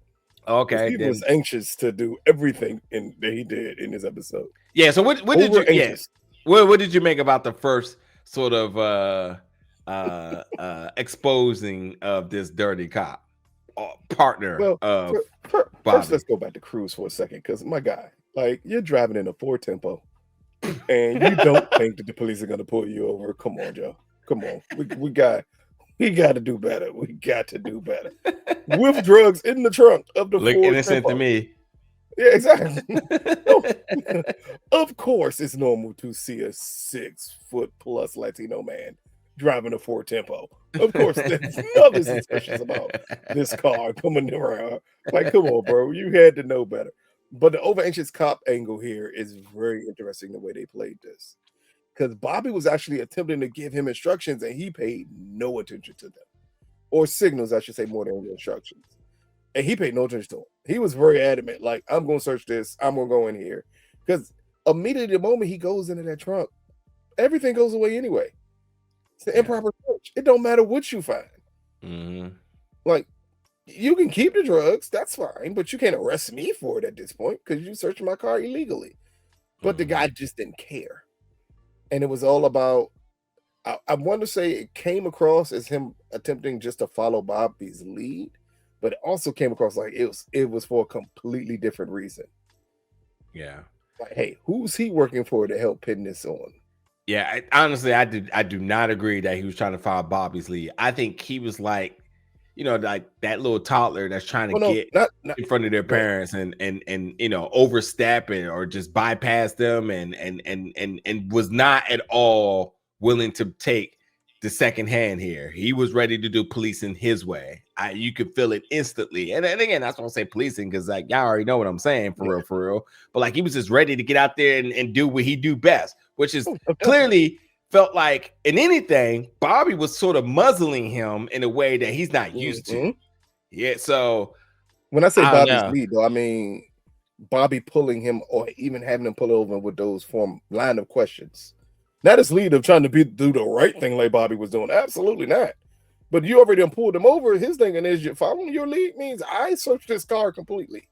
S1: Okay,
S2: he was anxious to do everything that he did in this episode.
S1: Yeah. So what did you? Yes. What did you make about the first sort of exposing of this dirty cop partner of
S2: first, let's go back to Cruz for a second, because my guy, like, you're driving in a 4 and you don't think that the police are going to pull you over. Come on, Joe. Come on. We got to do better. We got to do better. With drugs in the trunk of the
S1: Look innocent to me.
S2: Yeah, exactly. Of course, it's normal to see a 6-foot+ Latino man driving a 4 Tempo. Of course, there's nothing suspicious about this car coming around. Like, come on, bro. You had to know better. But the over anxious cop angle here is very interesting, the way they played this. Because Bobby was actually attempting to give him instructions and he paid no attention to them. Or signals, I should say, more than instructions. And he paid no attention to them. He was very adamant, like, I'm going to search this. I'm going to go in here. Because immediately the moment he goes into that trunk, everything goes away anyway. It's the improper search. It don't matter what you find.
S1: Mm-hmm.
S2: Like, you can keep the drugs, that's fine, but you can't arrest me for it at this point because you searched my car illegally. But the guy just didn't care. And it was all about, I want to say it came across as him attempting just to follow Bobby's lead, but it also came across like it was for a completely different reason.
S1: Yeah.
S2: Like, hey, who's he working for to help pin this on?
S1: Yeah, honestly, I do not agree that he was trying to follow Bobby's lead. I think he was like, like that little toddler that's trying to get in front of their parents and overstepping or just bypass them and was not at all willing to take the second hand here. He was ready to do policing his way. You could feel it instantly. And again, that's why I say policing, because like y'all already know what I'm saying for real. But like he was just ready to get out there and do what he do best, which is clearly felt like in anything, Bobby was sort of muzzling him in a way that he's not used to. Yeah. So
S2: when I say Bobby's lead, though, I mean Bobby pulling him or even having him pull over with those line of questions. Not his lead of trying to do the right thing like Bobby was doing. Absolutely not. But you already pulled him over. His thinking is you're following your lead means I searched this car completely.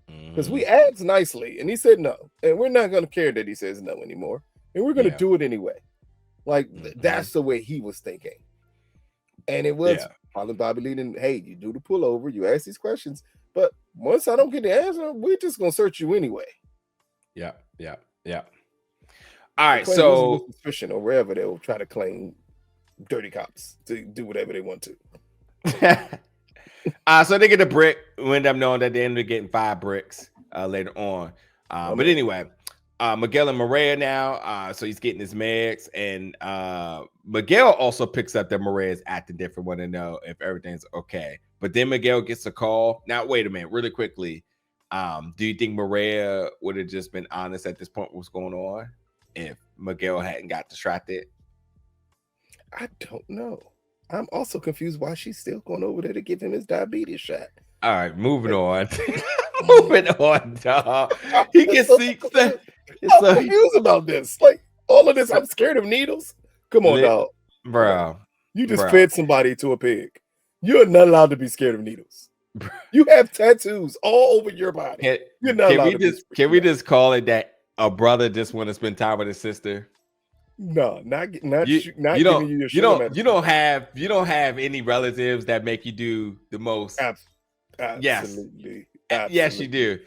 S2: Because we asked nicely and he said no. And we're not going to care that he says no anymore. And we're going to do it anyway. Like, that's the way he was thinking. And it was following Bobby leading, hey, you do the pullover, you ask these questions, but once I don't get the answer, we're just going to search you anyway.
S1: Yeah. All right, so
S2: suspicion or wherever they'll try to claim dirty cops to do whatever they want to.
S1: So they get a brick. We end up knowing that they ended up getting 5 bricks later on. But anyway, Miguel and Miryea now. So he's getting his meds, and Miguel also picks up that Mireya's acting different. Want to know if everything's okay. But then Miguel gets a call. Now, wait a minute, really quickly. Do you think Miryea would have just been honest at this point? What's going on? if Miguel hadn't got distracted?
S2: I don't know. I'm also confused why she's still going over there to give him his diabetes shot.
S1: All right, moving on. Moving on, dog. He can see.
S2: I'm confused about this. Like all of this, I'm scared of needles. Come on, dog.
S1: Bro.
S2: You just fed somebody to a pig. You're not allowed to be scared of needles. You have tattoos all over your body. You're not allowed to be scared.
S1: Can we just call it that a brother just want to spend time with his sister?
S2: No, not
S1: you don't have any relatives that make you do the most.
S2: Absolutely.
S1: Yes, you do.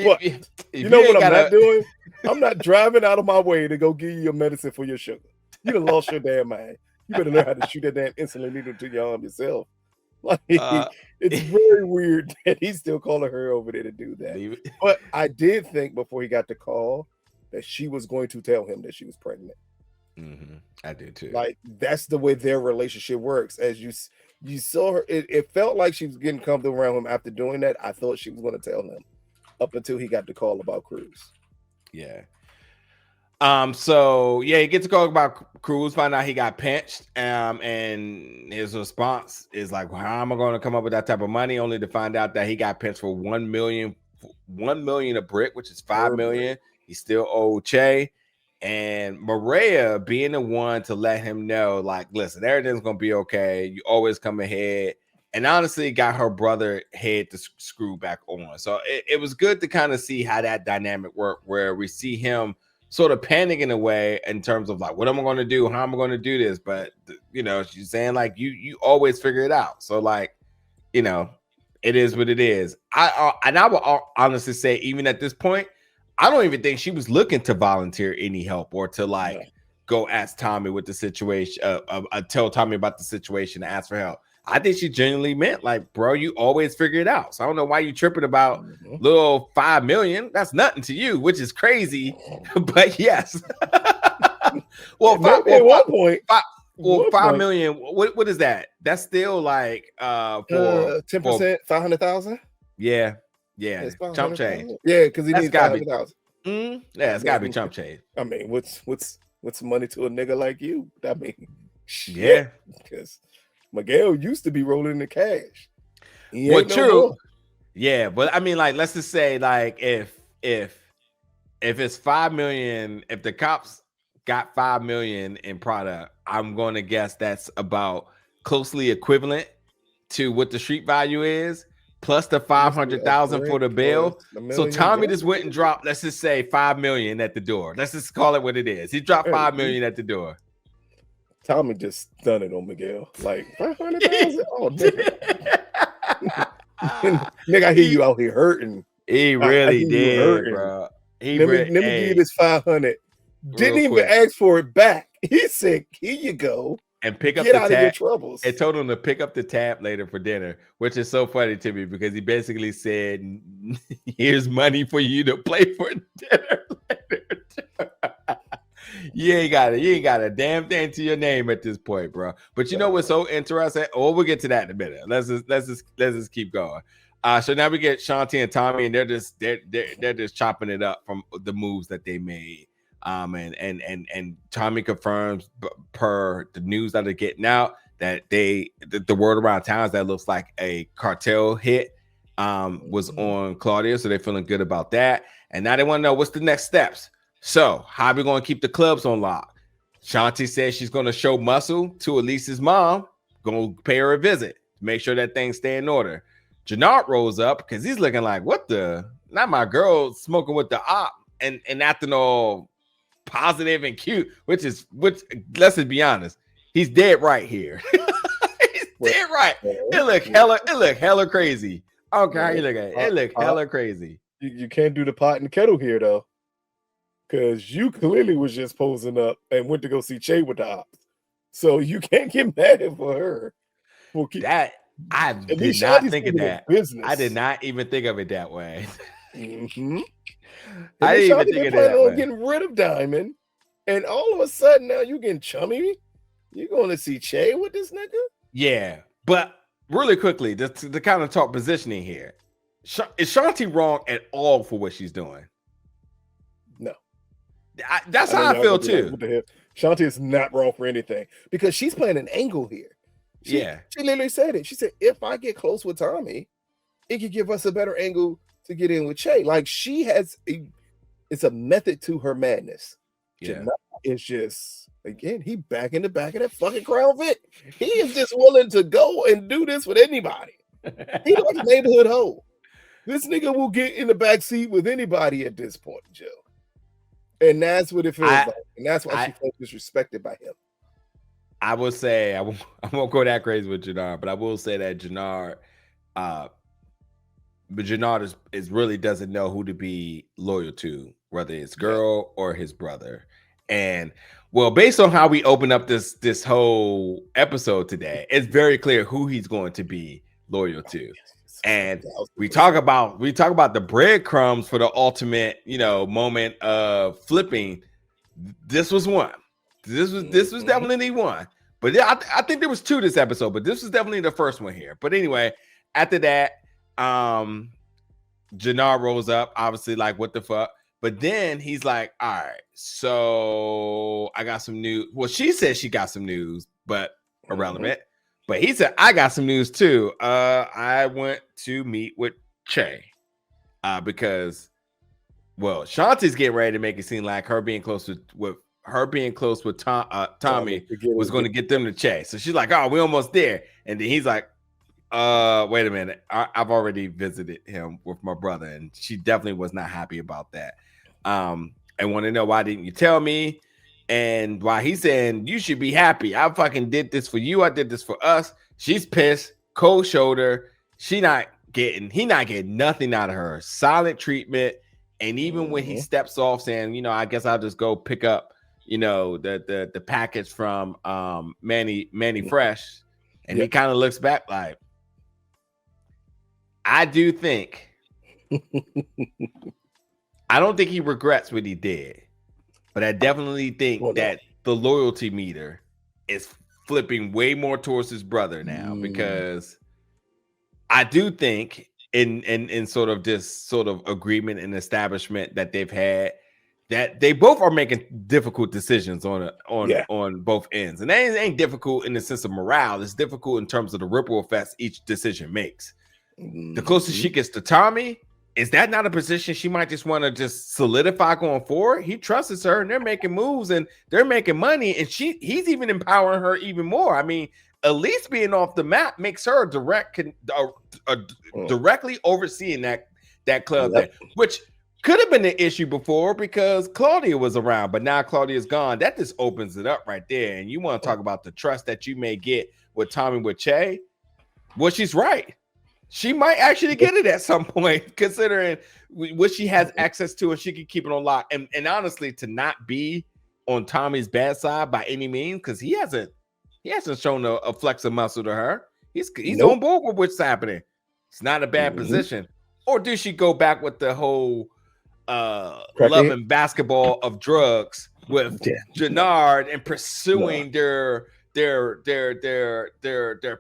S2: What? You know what I'm not doing? I'm not driving out of my way to go give you your medicine for your sugar. You done lost your damn mind. You better learn how to shoot that damn insulin needle to your arm yourself. Like, it's very weird that he's still calling her over there to do that. But I did think before he got the call that she was going to tell him that she was pregnant.
S1: Mm-hmm. I did too.
S2: Like, that's the way their relationship works. As you saw her, it felt like she was getting comfortable around him after doing that. I thought she was going to tell him up until he got the call about Cruz.
S1: Yeah. So he gets a call about Cruz, find out he got pinched. And his response is like, well, how am I going to come up with that type of money? Only to find out that he got pinched for 1 million a brick, which is 5 million. He still owed Che. And Miryea being the one to let him know, like, listen, everything's gonna be okay. You always come ahead. And honestly, got her brother head to screw back on. So it was good to kind of see how that dynamic worked, where we see him sort of panicking away in terms of like, what am I going to do? How am I going to do this? But she's saying like, you always figure it out. So like, it is what it is. I will honestly say, even at this point, I don't even think she was looking to volunteer any help or to go ask Tommy with the situation, tell Tommy about the situation and ask for help. I think she genuinely meant like, bro, you always figure it out. So I don't know why you tripping about little 5 million. That's nothing to you, which is crazy. But yes. Well, at one point, 5 million. What is that? That's still like
S2: 10%, 500,000.
S1: Yeah. Yeah, chump change.
S2: Yeah, because he needs 500,000.
S1: Yeah, it's gotta be chump change.
S2: I mean, what's money to a nigga like you? I mean,
S1: yeah,
S2: because Miguel used to be rolling the cash.
S1: Well, true. Yeah, but I mean, like, let's just say, like, if it's 5 million, if the cops got 5 million in product, I'm going to guess that's about closely equivalent to what the street value is. Plus the 500,000 for the bail. So Tommy just went and dropped, let's just say 5 million at the door. Let's just call it what it is. He dropped 5 million at the door.
S2: Tommy just done it on Miguel. Like 500,000. Oh, nigga. Nigga, I hear you out here hurting.
S1: He really did, bro.
S2: Let me give you this 500. Didn't even ask for it back. He said, "Here you go."
S1: And pick up
S2: Get
S1: the
S2: out
S1: tab.
S2: of your troubles.
S1: It told him to pick up the tab later for dinner, which is so funny to me because he basically said, "Here's money for you to play for dinner later." You ain't got a damn thing to your name at this point, bro. But you know what's so interesting? Oh, we'll get to that in a minute. Let's just keep going. So now we get Shanti and Tommy, and they're just chopping it up from the moves that they made. And Tommy confirms per the news that are getting out that the word around town is that looks like a cartel hit was on Claudia, so they're feeling good about that. And now they want to know what's the next steps. So how are we going to keep the clubs on lock? Shanti says she's going to show muscle to Elise's mom, going to pay her a visit to make sure that things stay in order. Jenard rolls up because he's looking like, what the? Not my girl smoking with the op and acting all positive and cute, which let's just be honest, he's dead right here. He's dead right. It look hella crazy. I don't care how you look at it. It look hella crazy.
S2: You can't do the pot and kettle here though, because you clearly was just posing up and went to go see Che with the ops, so you can't get mad at for her.
S1: I did not think of that. I did not even think of it that way.
S2: Mm-hmm.
S1: I didn't even think of that way.
S2: Getting rid of Diamond, and all of a sudden now you getting chummy. You going to see Che with this nigga?
S1: Yeah, but really quickly, to kind of talk positioning here, is Shanti wrong at all for what she's doing?
S2: No.
S1: That's how I feel too.
S2: Like, what the hell? Shanti is not wrong for anything because she's playing an angle here. She literally said it. She said, if I get close with Tommy, it could give us a better angle to get in with Che. Like she has it's a method to her madness. Yeah. It's just, again, he back in the back of that fucking Crown Vic. He is just willing to go and do this with anybody. He like a neighborhood hoe. This nigga will get in the back seat with anybody at this point, Joe. And that's what it feels like. And that's why she felt disrespected by him.
S1: I will say, I won't go that crazy with Jenard, but I will say that Jenard, but Jenard is really doesn't know who to be loyal to, whether it's girl or his brother. And well, based on how we open up this whole episode today, it's very clear who he's going to be loyal to. And we talk about the breadcrumbs for the ultimate, moment of flipping. This was one. This was definitely one. But I think there was two this episode, but this was definitely the first one here. But anyway, after that, Jenard rolls up, obviously, like, what the fuck? But then he's like, all right, so I got some news. Well, she said she got some news, but irrelevant. But he said, I got some news too. I went to meet with Che because, well, Shanti's getting ready to make it seem like her being close with Tommy was going to get them to Che. So she's like, oh, we're almost there. And then he's like, wait a minute. I've already visited him with my brother, and she definitely was not happy about that. I want to know, why didn't you tell me? And why he's saying you should be happy. I fucking did this for you. I did this for us. She's pissed, cold shoulder. He not getting nothing out of her. Silent treatment. And even when he steps off saying, I guess I'll just go pick up, the package from Manny Fresh. And he kind of looks back like, I do think I don't think he regrets what he did, but I definitely think that the loyalty meter is flipping way more towards his brother now, because I do think in sort of this sort of agreement and establishment that they've had, that they both are making difficult decisions on both ends. And that ain't difficult in the sense of morale. It's difficult in terms of the ripple effects each decision makes. The closer she gets to Tommy, is that not a position she might just want to just solidify going forward? He trusts her, and they're making moves, and they're making money, and he's even empowering her even more. I mean, at least being off the map makes her directly overseeing that club, there, which could have been an issue before because Claudia was around, but now Claudia's gone. That just opens it up right there. And you want to talk about the trust that you may get with Tommy with Che? Well, she's right. She might actually get it at some point, considering what she has access to, and she can keep it on lock. And honestly, to not be on Tommy's bad side by any means, because he hasn't shown a flex of muscle to her. He's on board with what's happening. It's not a bad position. Or do she go back with the whole loving basketball of drugs with Jenard and pursuing their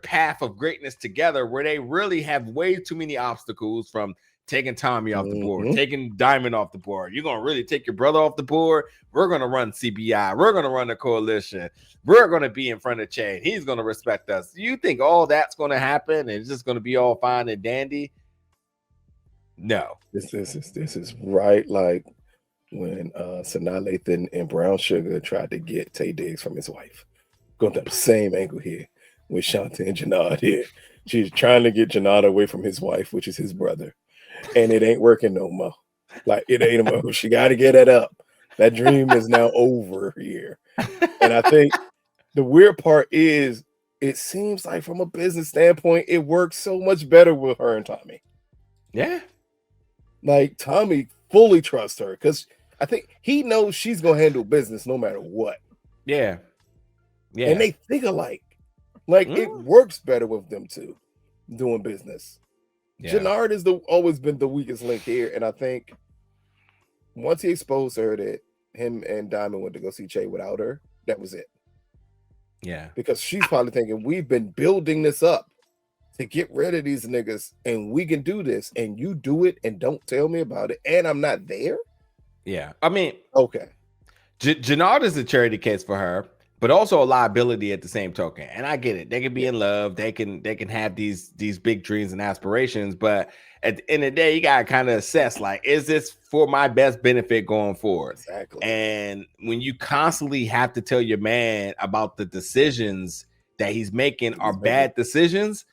S1: path of greatness together, where they really have way too many obstacles, from taking Tommy off the board, taking Diamond off the board. You're gonna really take your brother off the board? We're gonna run CBI. We're gonna run the coalition. We're gonna be in front of Che. He's gonna respect us. You think all that's gonna happen and it's just gonna be all fine and dandy? No.
S2: This is right like when Sanaa Lathan and Brown Sugar tried to get Tay Diggs from his wife. Going to the same angle here with Shanti and Jenard here. She's trying to get Jenard away from his wife, which is his brother. And it ain't working no more. Like, it ain't no more. She got to get it up. That dream is now over here. And I think the weird part is, it seems like from a business standpoint, it works so much better with her and Tommy.
S1: Yeah.
S2: Like, Tommy fully trusts her because I think he knows she's going to handle business no matter what.
S1: Yeah. Yeah.
S2: And they think alike. Like, it works better with them two doing business. Yeah. Jenard has always been the weakest link here. And I think once he exposed her that him and Diamond went to go see Che without her, that was it.
S1: Yeah.
S2: Because she's probably thinking, we've been building this up to get rid of these niggas, and we can do this, and you do it and don't tell me about it, and I'm not there?
S1: Yeah. I mean,
S2: okay.
S1: Jenard is a charity case for her, but also a liability at the same token. And I get it. They can be in love. They can have these big dreams and aspirations. But at the end of the day, you gotta kind of assess, like, is this for my best benefit going forward?
S2: Exactly.
S1: And when you constantly have to tell your man about the decisions that he's making are bad decisions,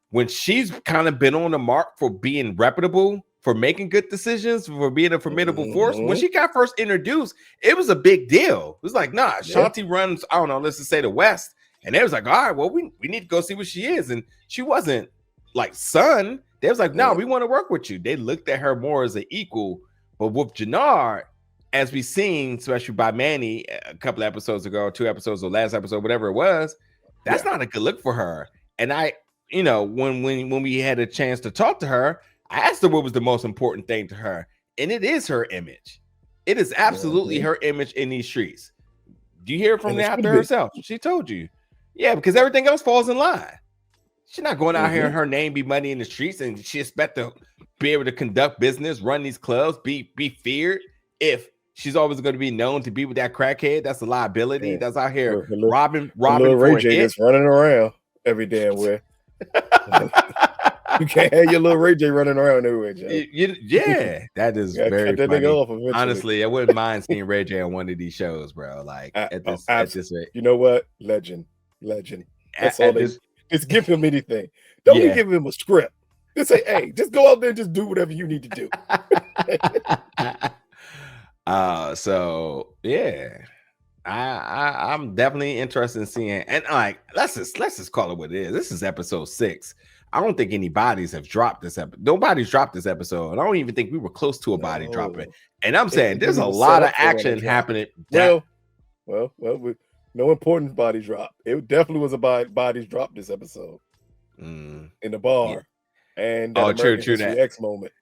S1: when she's kind of been on the mark for being reputable, for making good decisions, for being a formidable force. When she got first introduced, it was a big deal. It was like, nah, Shanti runs, I don't know, let's just say the West. And they was like, all right, well, we need to go see what she is. And she wasn't like son. They was like, no, we want to work with you. They looked at her more as an equal. But with Jenard, as we seen, especially by Manny a couple episodes ago, 2 episodes or last episode, whatever it was, that's not a good look for her. And I, you know, when we had a chance to talk to her, I asked her what was the most important thing to her, and it is her image. It is absolutely her image in these streets. Do you hear from the actor herself? She told you. Yeah, because everything else falls in line. She's not going out here and her name be money in the streets, and she expect to be able to conduct business, run these clubs, be feared. If she's always going to be known to be with that crackhead, that's a liability. That's out here robbing
S2: Ray J just running around every damn way. You can't have your little Ray J running around everywhere, Joe.
S1: Yeah, that is very
S2: cut that
S1: funny.
S2: nigga off
S1: Honestly, I wouldn't mind seeing Ray J on one of these shows, bro. Like at this rate.
S2: You know what? Legend. That's all they just give him anything. Don't even give him a script. Just say, hey, just go out there and just do whatever you need to do.
S1: So yeah. I'm definitely interested in seeing, and like let's just call it what it is. This is episode 6. I don't think any bodies have dropped this episode. Nobody's dropped this episode. I don't even think we were close to a body dropping. And I'm saying there's a lot of action happening.
S2: Well, no important body drop. It definitely was a bodies drop this episode in the bar, and
S1: true that
S2: X moment.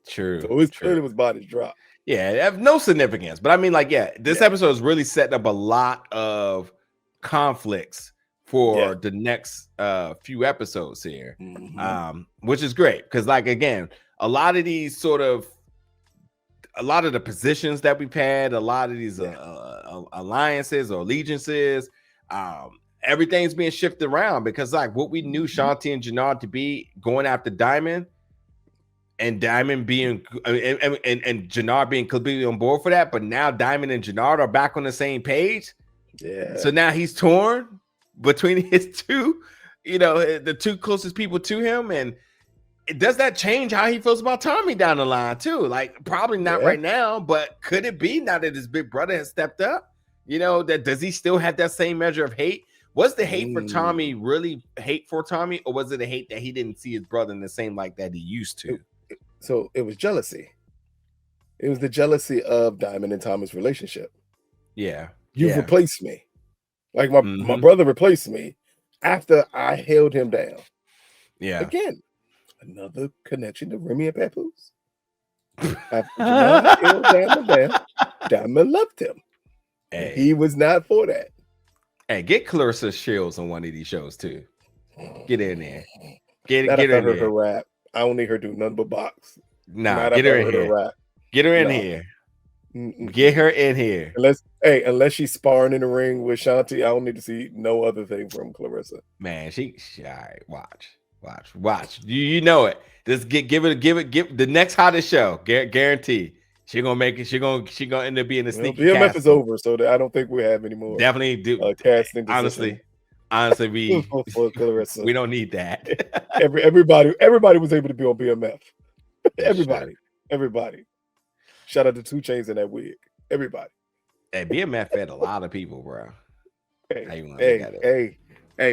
S1: True.
S2: So it clearly was bodies drop.
S1: Yeah, they have no significance. But I mean, like, this episode is really setting up a lot of conflicts for the next few episodes here, which is great. Because, like, again, a lot of the positions that we've had, a lot of these alliances or allegiances, everything's being shifted around. Because, like, what we knew Shanti and Jenard to be going after Diamond, and Diamond being and Jenard being completely on board for that, but now Diamond and Jenard are back on the same page.
S2: Yeah.
S1: So now he's torn between his two, the two closest people to him, and does that change how he feels about Tommy down the line too? Like, probably not right now, but could it be now that his big brother has stepped up? That does he still have that same measure of hate? Was the hate for Tommy really hate for Tommy, or was it a hate that he didn't see his brother in the same like that he used to?
S2: So it was jealousy. It was the jealousy of Diamond and Tommy's relationship.
S1: Yeah.
S2: You've replaced me. Like my brother replaced me after I held him down.
S1: Yeah.
S2: Again, another connection to Remy and Papoose. After Jenard held Diamond down, Diamond loved him. Hey. He was not for that.
S1: Hey, get Clarissa Shields on one of these shows too. Get in there. Get her in there.
S2: Her rap. I don't need her do nothing but box.
S1: Nah, get her in here. Get her in here. Get her in here.
S2: Unless she's sparring in the ring with Shanti, I don't need to see no other thing from Clarissa.
S1: Man, she all right. Watch. You know it. Just give it the next hottest show. Guarantee. She gonna make it. She gonna end up being a sneaky.
S2: BMF is over, so I don't think we have any more.
S1: Definitely do.
S2: Casting.
S1: Honestly, we don't need that.
S2: Everybody was able to be on BMF. Everybody. Shout out to 2 Chainz in that wig. Everybody.
S1: Hey, BMF fed a lot of people, bro.
S2: Hey,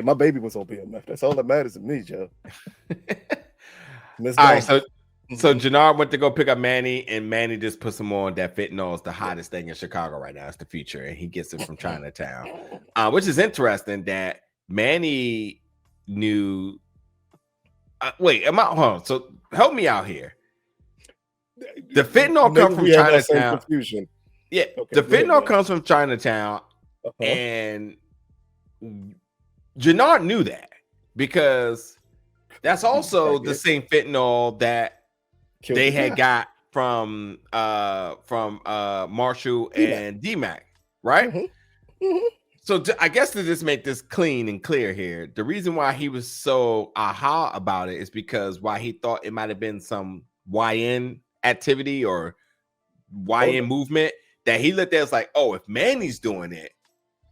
S2: my baby was on BMF. That's all that matters to me, Joe.
S1: All right, so Jenard went to go pick up Manny, and Manny just puts him on that fentanyl is the hottest thing in Chicago right now. It's the future, and he gets it from Chinatown, which is interesting that Manny knew. Hold on. So help me out here. The fentanyl comes from Chinatown. Yeah, okay, the fentanyl comes from Chinatown, and Jenard knew that because that's also the same fentanyl that they had got from Marshall and D-Mac. right?
S2: Mm-hmm.
S1: So I guess to just make this clean and clear here, the reason why he was so aha about it is because why he thought it might have been some YN activity or YN movement that he looked at as like, oh, if Manny's doing it,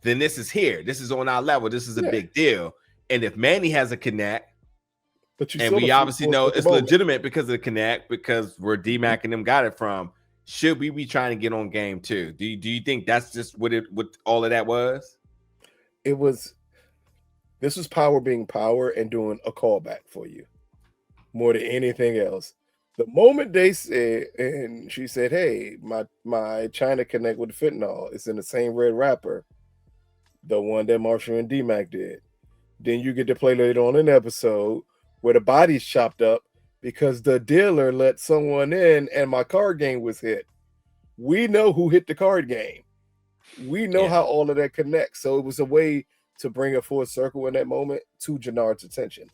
S1: then this is here. This is on our level. This is a big deal. And if Manny has a connect, and we obviously know it's legitimate because of the connect, because where D-Mac and them got it from, should we be trying to get on game too? Do you think that's just what all of that was?
S2: This was power being power and doing a callback for you more than anything else. The moment they said, and she said, hey, my China connect with the fentanyl, it's in the same red wrapper, the one that Marshall and D-Mac did. Then you get to play later on in the episode where the body's chopped up because the dealer let someone in and my card game was hit. We know who hit the card game. We know how all of that connects. So it was a way to bring a full circle in that moment to Jenard's attention.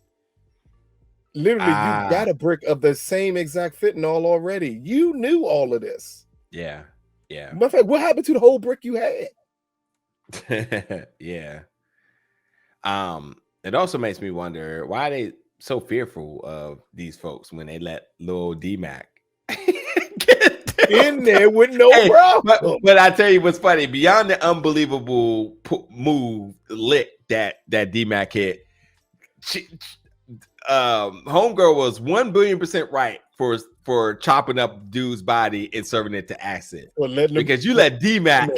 S2: Literally, you got a brick of the same exact fentanyl already. You knew all of this.
S1: Yeah.
S2: Matter of fact, what happened to the whole brick you had?
S1: Yeah. It also makes me wonder why they so fearful of these folks when they let Lil D-Mac get
S2: in there with no problem.
S1: But I tell you what's funny, beyond the unbelievable move lick that D-Mac hit, homegirl was 1 billion% right for chopping up dude's body and serving it to acid. Because you let D-Mac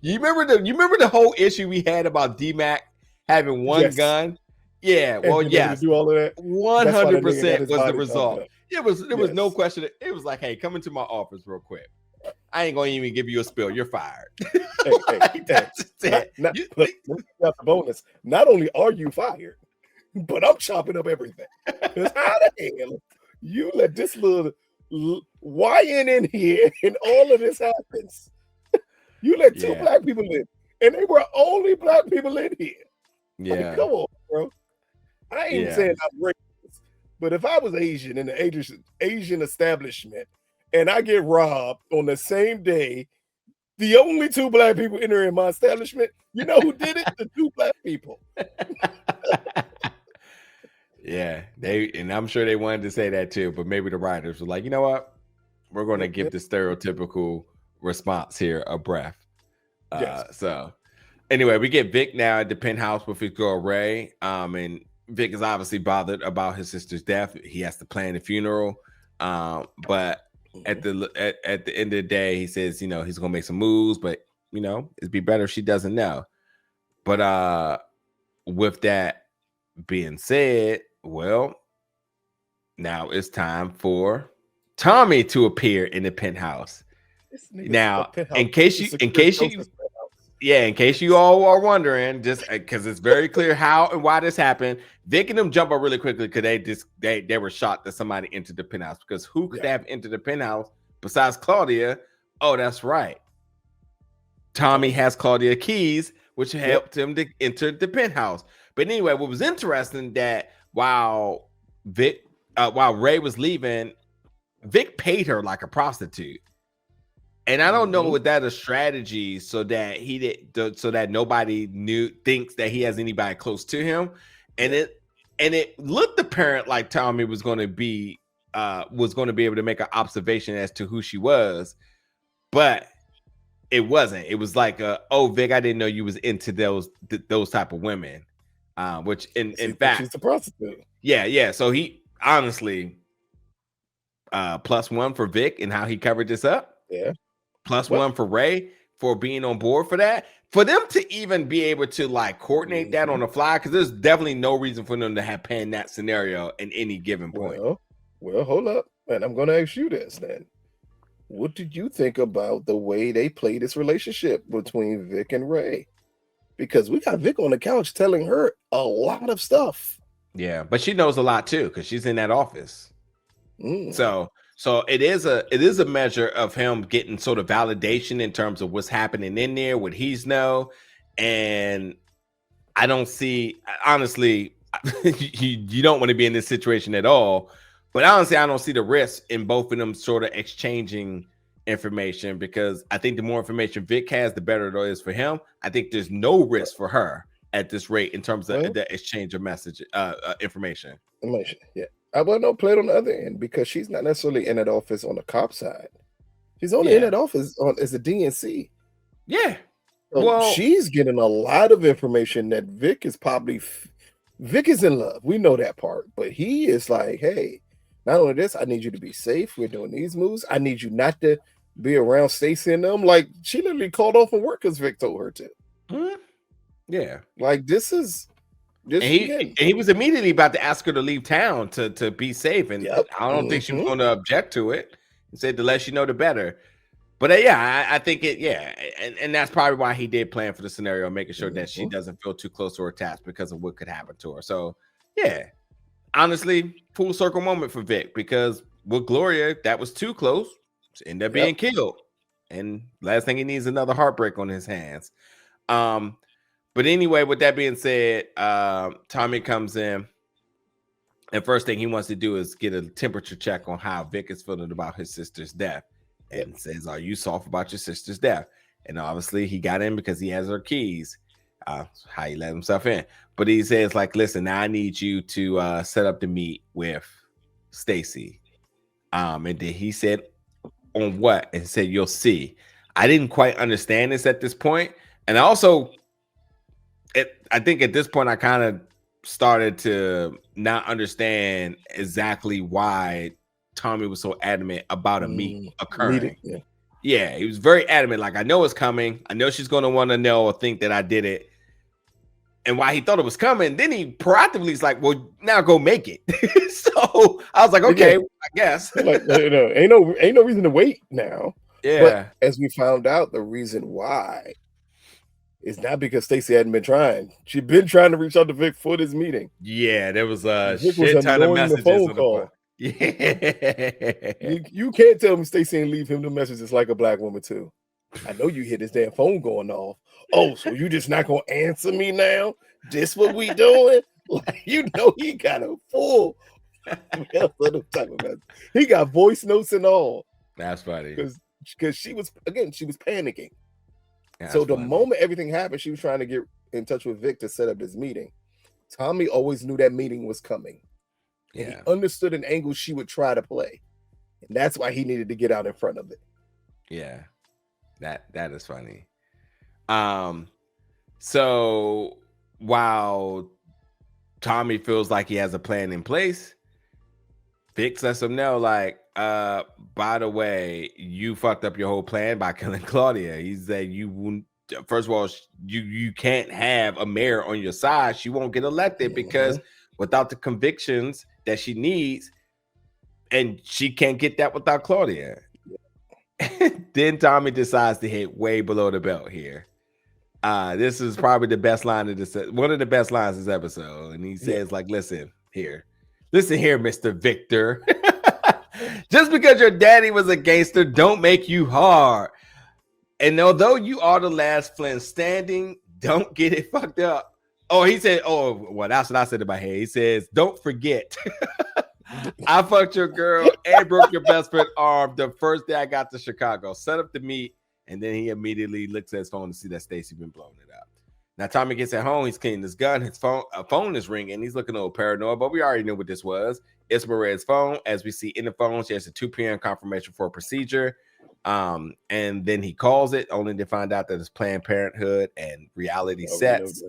S1: You remember the whole issue we had about D-Mac having one gun? Yeah, well, yes.
S2: Do all of that.
S1: 100% was the result. There was no question. It was like, hey, come into my office real quick. I ain't gonna even give you a spill. You're fired.
S2: That's a bonus. Not only are you fired, but I'm chopping up everything. Because how the hell you let this little YN in here and all of this happens? You let two black people in, and they were only black people in here.
S1: Yeah,
S2: come on, bro. I ain't saying I'm racist, but if I was Asian in the Asian establishment and I get robbed on the same day, the only two black people entering my establishment, you know who did it? The two black people.
S1: Yeah, and I'm sure they wanted to say that too, but maybe the writers were like, you know what? We're going to give the stereotypical response here a breath. So anyway, we get Vic now at the penthouse with his girl Ray. And Vic is obviously bothered about his sister's death. He has to plan the funeral. But at the end of the day, he says, you know, he's gonna make some moves, but you know, it'd be better if she doesn't know. But with that being said, well, now it's time for Tommy to appear in the penthouse. Now, in case you all are wondering, just because it's very clear how and why this happened, Vic and them jump up really quickly because they were shocked that somebody entered the penthouse. Because who could have entered the penthouse besides Claudia? Oh, that's right. Tommy has Claudia keys, which helped him to enter the penthouse. But anyway, what was interesting that while Ray was leaving, Vic paid her like a prostitute. And I don't know if that a strategy so that nobody thinks that he has anybody close to him. And it looked apparent like Tommy was going to be able to make an observation as to who she was, but it wasn't. It was like, oh, Vic, I didn't know you was into those type of women. Which in fact,
S2: she's a prostitute.
S1: Yeah. So he honestly +1 for Vic and how he covered this up.
S2: Yeah.
S1: +1 for Ray for being on board for that. For them to even be able to like coordinate that on the fly, because there's definitely no reason for them to have planned that scenario in any given point.
S2: Well, hold up. And I'm going to ask you this then. What did you think about the way they played this relationship between Vic and Ray? Because we got Vic on the couch telling her a lot of stuff.
S1: Yeah, but she knows a lot too because she's in that office. So it is a measure of him getting sort of validation in terms of what's happening in there, what he's know. And I don't see, honestly, you don't want to be in this situation at all. But honestly, I don't see the risk in both of them sort of exchanging information, because I think the more information Vic has, the better it is for him. I think there's no risk for her at this rate in terms of the exchange of message information.
S2: Yeah. I want to play it on the other end, because she's not necessarily in that office on the cop side. She's only in that office as a DNC.
S1: Yeah.
S2: So well, she's getting a lot of information that Vic is probably Vic is in love. We know that part, but he is like, hey, not only this, I need you to be safe. We're doing these moves. I need you not to be around Stacy and them. Like, she literally called off from work because Vic told her to.
S1: Mm-hmm. Yeah.
S2: Like, this is
S1: and he was immediately about to ask her to leave town to be safe. And I don't think she was going to object to it. He said the less you know, the better. But I think and that's probably why he did plan for the scenario, making sure that she doesn't feel too close or attached because of what could happen to her. So, yeah, honestly, full circle moment for Vic, because with Gloria, that was too close. She ended up being killed. And last thing he needs, another heartbreak on his hands. But anyway, with that being said, Tommy comes in. And first thing he wants to do is get a temperature check on how Vic is feeling about his sister's death. And says, are you soft about your sister's death? And obviously he got in because he has her keys. How he let himself in. But he says, like, listen, now I need you to set up the meet with Stacy. And then he said, on what? And said, you'll see. I didn't quite understand this at this point. And also, I think at this point I kind of started to not understand exactly why Tommy was so adamant about a meet occurring. Yeah, he was very adamant. Like, I know it's coming. I know she's going to want to know or think that I did it. And why he thought it was coming, then he proactively is like, well, now go make it. So I was like, okay, I guess.
S2: Like, ain't no reason to wait now.
S1: Yeah.
S2: But as we found out, the reason why is not because Stacy hadn't been trying. She'd been trying to reach out to Vic for this meeting.
S1: Yeah, there was a shit ton of messages
S2: phone call.
S1: Yeah,
S2: you can't tell me Stacy ain't leave him the messages like a black woman too. I know you hear this damn phone going off. Oh, so you just not gonna answer me now? This what we doing? Like, you know, he got a full type of message. He got voice notes and all.
S1: That's funny
S2: because she was panicking. That's so the moment everything happened, she was trying to get in touch with Vic to set up this meeting. Tommy always knew that meeting was coming. And he understood an angle she would try to play. And that's why he needed to get out in front of it.
S1: Yeah. That is funny. So while Tommy feels like he has a plan in place, Vic lets him know, like, by the way, you fucked up your whole plan by killing Claudia. He said first of all, you can't have a mayor on your side. She won't get elected because without the convictions that she needs, and she can't get that without Claudia. Then Tommy decides to hit way below the belt here. This is probably the best line of this, one of the best lines of this episode. And he says, like, listen here, Mr. Victor. Just because your daddy was a gangster don't make you hard. And although you are the last Flint standing, don't get it fucked up. Oh, he said, well, that's what I said in my head. He says, don't forget, I fucked your girl and broke your best friend's arm the first day I got to Chicago. Set up the meet, and then he immediately looks at his phone to see that Stacy been blowing it up. Now, Tommy gets at home. He's cleaning his gun. His phone is ringing. He's looking a little paranoid, but we already knew what this was. It's Miryea's phone. As we see in the phone, she has a 2 p.m. confirmation for a procedure. And then he calls it, only to find out that it's Planned Parenthood and reality sets.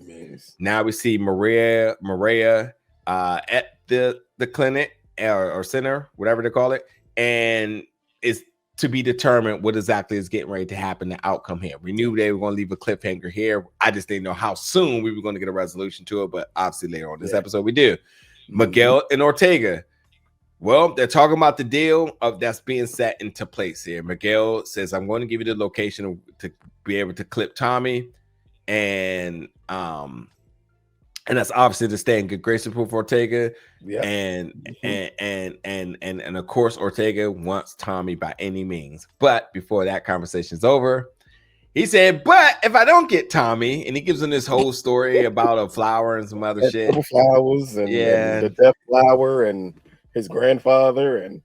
S1: Now we see Miryea at the clinic or center, whatever they call it, and it's to be determined what exactly is getting ready to happen, the outcome here. We knew they were going to leave a cliffhanger here. I just didn't know how soon we were going to get a resolution to it, but obviously later on this episode we do. Miguel and Ortega. Well, they're talking about the deal that's being set into place here. Miguel says, I'm going to give you the location to be able to clip Tommy. And that's obviously to stay in good graces with Ortega. Yeah. And of course, Ortega wants Tommy by any means. But before that conversation is over, he said, but if I don't get Tommy, and he gives him this whole story about a flower and some other shit.
S2: Flowers and the death flower and his grandfather and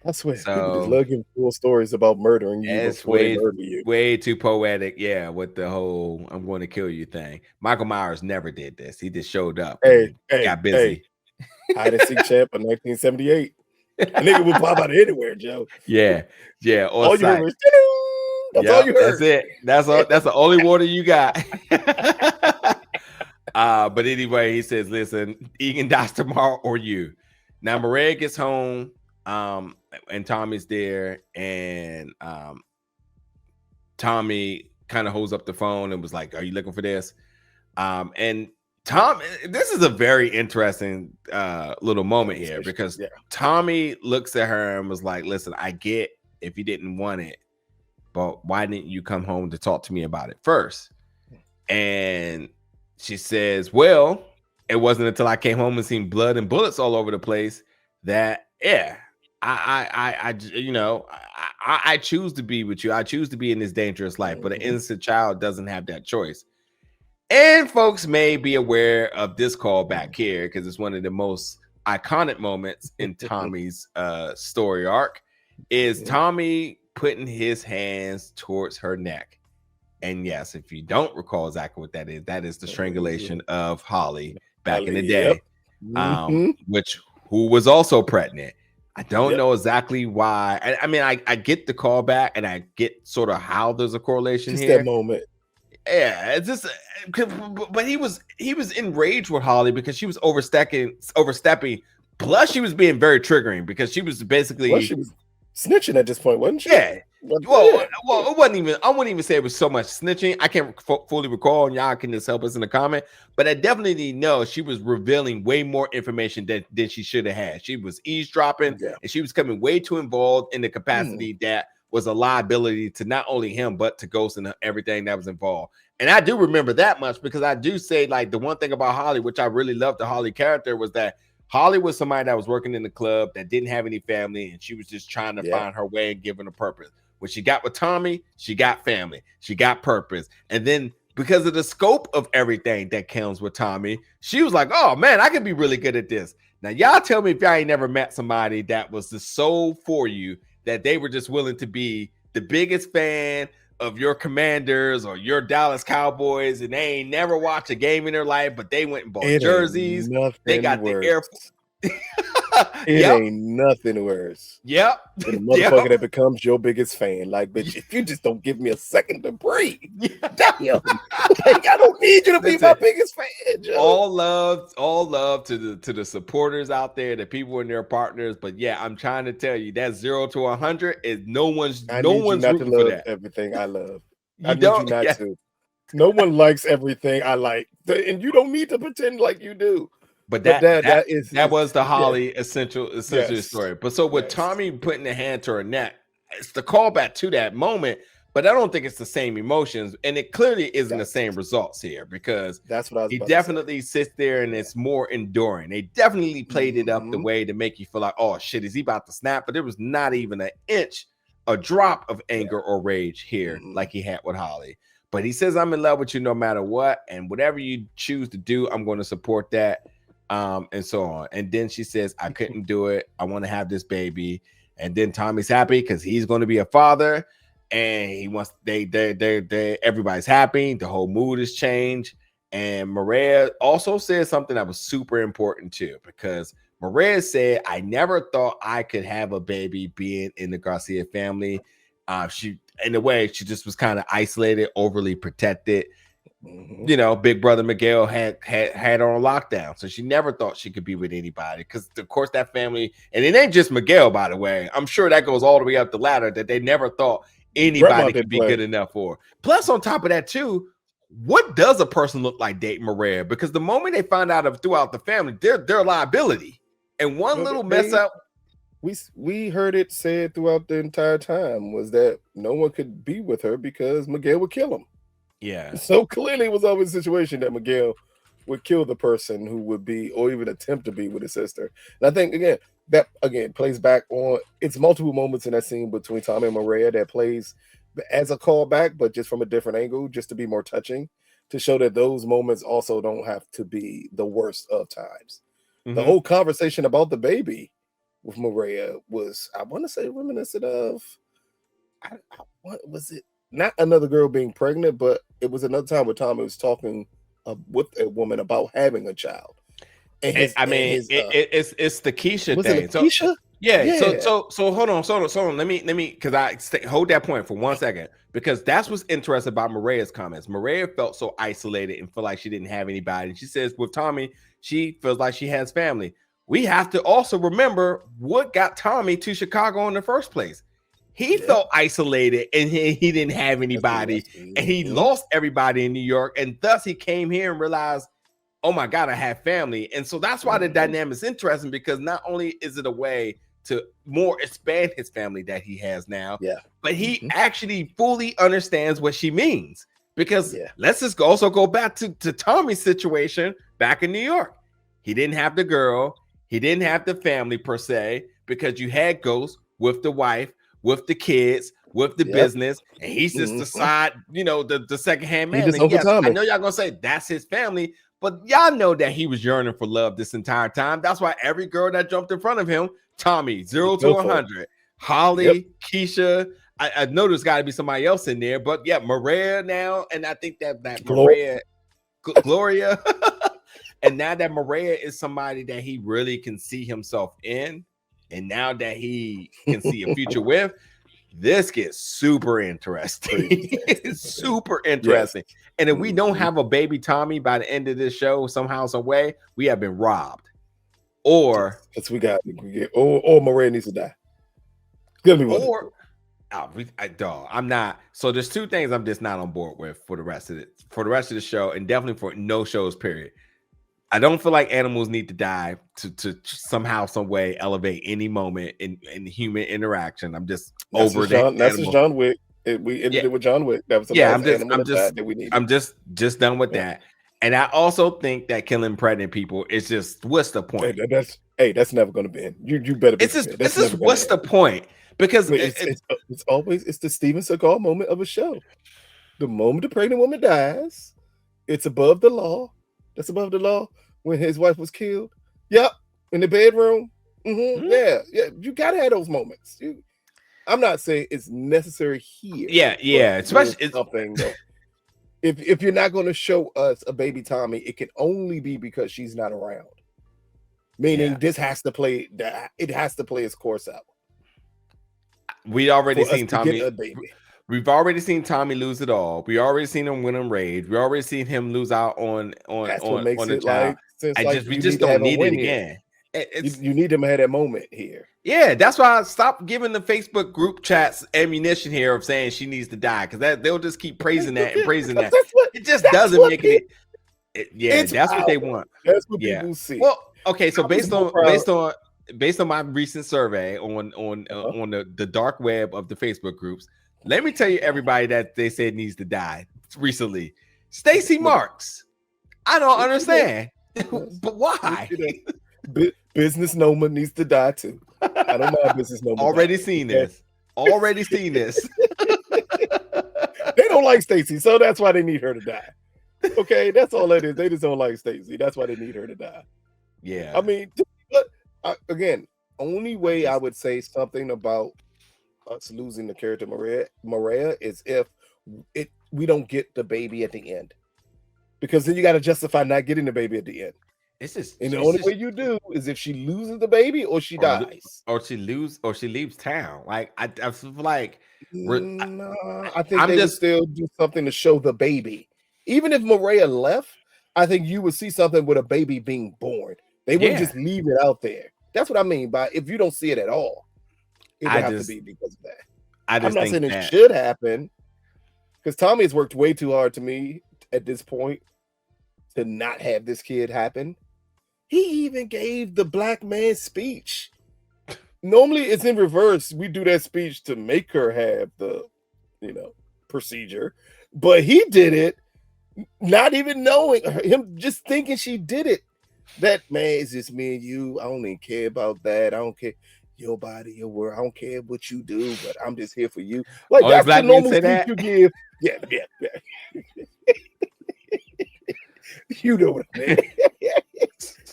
S2: I swear, people just
S1: So
S2: love giving full stories about murdering you
S1: it's
S2: before they murder you.
S1: way too poetic, yeah, with the whole "I'm going to kill you" thing. Michael Myers never did this. He just showed up
S2: Hey,
S1: and
S2: hey,
S1: got
S2: hey,
S1: busy.
S2: hide and seek champ in 1978. A nigga would pop out of anywhere, Joe.
S1: Yeah, on
S2: All you heard
S1: site.
S2: was, "Ding!" That's all you
S1: That's
S2: heard.
S1: it. That's all. That's the only water you got. But anyway, he says, "Listen, Egan dies tomorrow or you." Now Miryea gets home, and Tommy's there, and Tommy kind of holds up the phone and was like, "Are you looking for this?" And Tom, this is a very interesting little moment here because Tommy looks at her and was like, "Listen, I get if you didn't want it, but why didn't you come home to talk to me about it first?" And she says, "Well, it wasn't until I came home and seen blood and bullets all over the place that, yeah, I choose to be with you. I choose to be in this dangerous life, but an innocent child doesn't have that choice." And folks may be aware of this callback here because it's one of the most iconic moments in Tommy's story arc. Is Tommy putting his hands towards her neck? And yes, if you don't recall exactly what that is the strangulation of Holly back in the day, who was also pregnant. I don't know exactly why. I mean, I get the callback and I get sort of how there's a correlation
S2: just
S1: here.
S2: That moment.
S1: Yeah, it's just, but he was enraged with Holly because she was overstepping. Plus, she was being very triggering because she was basically
S2: she was snitching at this point, wasn't she?
S1: Yeah. Well, it wasn't even. I wouldn't even say it was so much snitching. I can't fully recall, and y'all can just help us in the comment. But I definitely know she was revealing way more information than she should have had. She was eavesdropping, and she was coming way too involved in the capacity that was a liability to not only him but to Ghost and everything that was involved. And I do remember that much because I do say, like, the one thing about Holly, which I really loved the Holly character, was that Holly was somebody that was working in the club that didn't have any family, and she was just trying to find her way and giving a purpose. When she got with Tommy, she got family, she got purpose. And then because of the scope of everything that comes with Tommy, she was like, "Oh man, I could be really good at this." Now, y'all tell me if y'all ain't never met somebody that was the soul for you, that they were just willing to be the biggest fan of your Commanders or your Dallas Cowboys, and they ain't never watched a game in their life, but they went and bought jerseys. They got the Air Force.
S2: Ain't nothing worse.
S1: Yep.
S2: The motherfucker that becomes your biggest fan. Like, bitch, if you just don't give me a second to breathe, damn. Like, I don't need you to be my biggest fan, Joe.
S1: All love to the supporters out there, the people and their partners. But yeah, I'm trying to tell you that 0 to 100 is no one's rooting for that.
S2: Everything I love. I need you not to. No one likes everything I like, and you don't need to pretend like you do.
S1: But that was the Holly essential story. But so with Tommy putting the hand to her neck, it's the callback to that moment. But I don't think it's the same emotions, and it clearly isn't the same results here because
S2: that's what I was
S1: he definitely sits there and it's more enduring. They definitely played it up the way to make you feel like, oh shit, is he about to snap? But there was not even a drop of anger or rage here like he had with Holly. But he says, "I'm in love with you no matter what, and whatever you choose to do, I'm going to support that." And so on. And then she says, "I couldn't do it. I want to have this baby." And then Tommy's happy because he's going to be a father, and he wants everybody's happy. The whole mood has changed. And Miryea also said something that was super important too, because Miryea said, "I never thought I could have a baby being in the Garcia family." She, in a way, she just was kind of isolated, overly protected. You know, big brother Miguel had her on lockdown, so she never thought she could be with anybody because, of course, that family, and it ain't just Miguel, by the way. I'm sure that goes all the way up the ladder that they never thought anybody could be good enough for. Plus, on top of that, too, what does a person look like dating Miryea? Because the moment they find out throughout the family, they're a liability, and one little mess up.
S2: We heard it said throughout the entire time was that no one could be with her because Miguel would kill him.
S1: Yeah.
S2: So clearly it was always a situation that Miguel would kill the person who would be or even attempt to be with his sister. And I think that plays back on it's multiple moments in that scene between Tommy and Miryea that plays as a callback, but just from a different angle, just to be more touching, to show that those moments also don't have to be the worst of times. The whole conversation about the baby with Miryea was, I want to say, reminiscent of, what was it? Not another girl being pregnant, but it was another time where Tommy was talking with a woman about having a child. And
S1: it's the Keisha
S2: was
S1: thing.
S2: it Keisha?
S1: Yeah. So hold on. Let me because hold that point for 1 second, because that's what's interesting about Miryea's comments. Miryea felt so isolated and felt like she didn't have anybody. And she says with Tommy, she feels like she has family. We have to also remember what got Tommy to Chicago in the first place. He felt isolated and he didn't have anybody, and he lost everybody in New York, and thus he came here and realized, oh my God, I have family. And so that's why the dynamic is interesting, because not only is it a way to more expand his family that he has now, but he actually fully understands what she means. Because let's just also go back to Tommy's situation back in New York. He didn't have the girl, he didn't have the family per se, because you had Ghost with the wife, with the kids, with the business, and he's just the side, the secondhand man. And yes, I know y'all gonna say that's his family, but y'all know that he was yearning for love this entire time. That's why every girl that jumped in front of him, Tommy, 0 to 100, Holly, Keisha. I know there's got to be somebody else in there, but Miryea now, and I think that Miryea, Gloria, and now that Miryea is somebody that he really can see himself in. And now that he can see a future with, this gets super interesting. It's super interesting. Yes. And if we don't have a baby Tommy by the end of this show, somehow, some way, we have been robbed. Or
S2: Miryea needs to die.
S1: I'm not. So there's two things I'm just not on board with for the rest of it, for the rest of the show, and definitely for no shows, period. I don't feel like animals need to die to somehow, some way elevate any moment in human interaction. I'm just over that.
S2: That's John Wick. We ended it with John Wick. That was the
S1: I'm just done with that. And I also think that killing pregnant people is just, what's the point?
S2: That's never going to be in. You better be.
S1: It's just what's the point? Because
S2: it's always the Steven Seagal moment of a show. The moment the pregnant woman dies, it's above the law. That's above the law. When his wife was killed, in the bedroom, yeah, you gotta have those moments. I'm not saying it's necessary here.
S1: Especially it's
S2: something. If you're not going to show us a baby Tommy, it can only be because she's not around. Meaning, this has to play. It has to play its course out.
S1: We already seen Tommy. We've already seen Tommy lose it all. We already seen him win on Rage. We already seen him lose out on the child. We just don't need it again.
S2: You need him to have that moment here.
S1: Yeah, that's why I stopped giving the Facebook group chats ammunition here of saying she needs to die, because they'll just keep praising that and praising that. It just doesn't make it. That's what they want.
S2: That's what people see.
S1: Well, okay, so based on my recent survey on the dark web of the Facebook groups. Let me tell you everybody that they said needs to die recently. Stacy Marks. I don't understand. But why?
S2: Business Noma needs to die too. I don't mind Business Noma.
S1: Already seen this. They
S2: don't like Stacy, so that's why they need her to die. Okay, that's all that is. They just don't like Stacy. That's why they need her to die.
S1: Yeah.
S2: I mean, again, only way I would say something about us losing the character Miryea is if we don't get the baby at the end, because then you got to justify not getting the baby at the end. And the only way you do is if she loses the baby or she dies,
S1: or she leaves town. Like I feel like
S2: I think they would still do something to show the baby. Even if Miryea left, I think you would see something with a baby being born. They wouldn't just leave it out there. That's what I mean by if you don't see it at all. It would have to be because of that. I'm not saying it should happen, because Tommy has worked way too hard to me at this point to not have this kid happen. He even gave the black man speech. Normally it's in reverse. We do that speech to make her have the, procedure, but he did it not even knowing him, just thinking she did it. That, man, it's just me and you. I don't even care about that. I don't care. Your body, your word. I don't care what you do, but I'm just here for you. Like, that's the normal speech you give. Yeah. You know what I mean.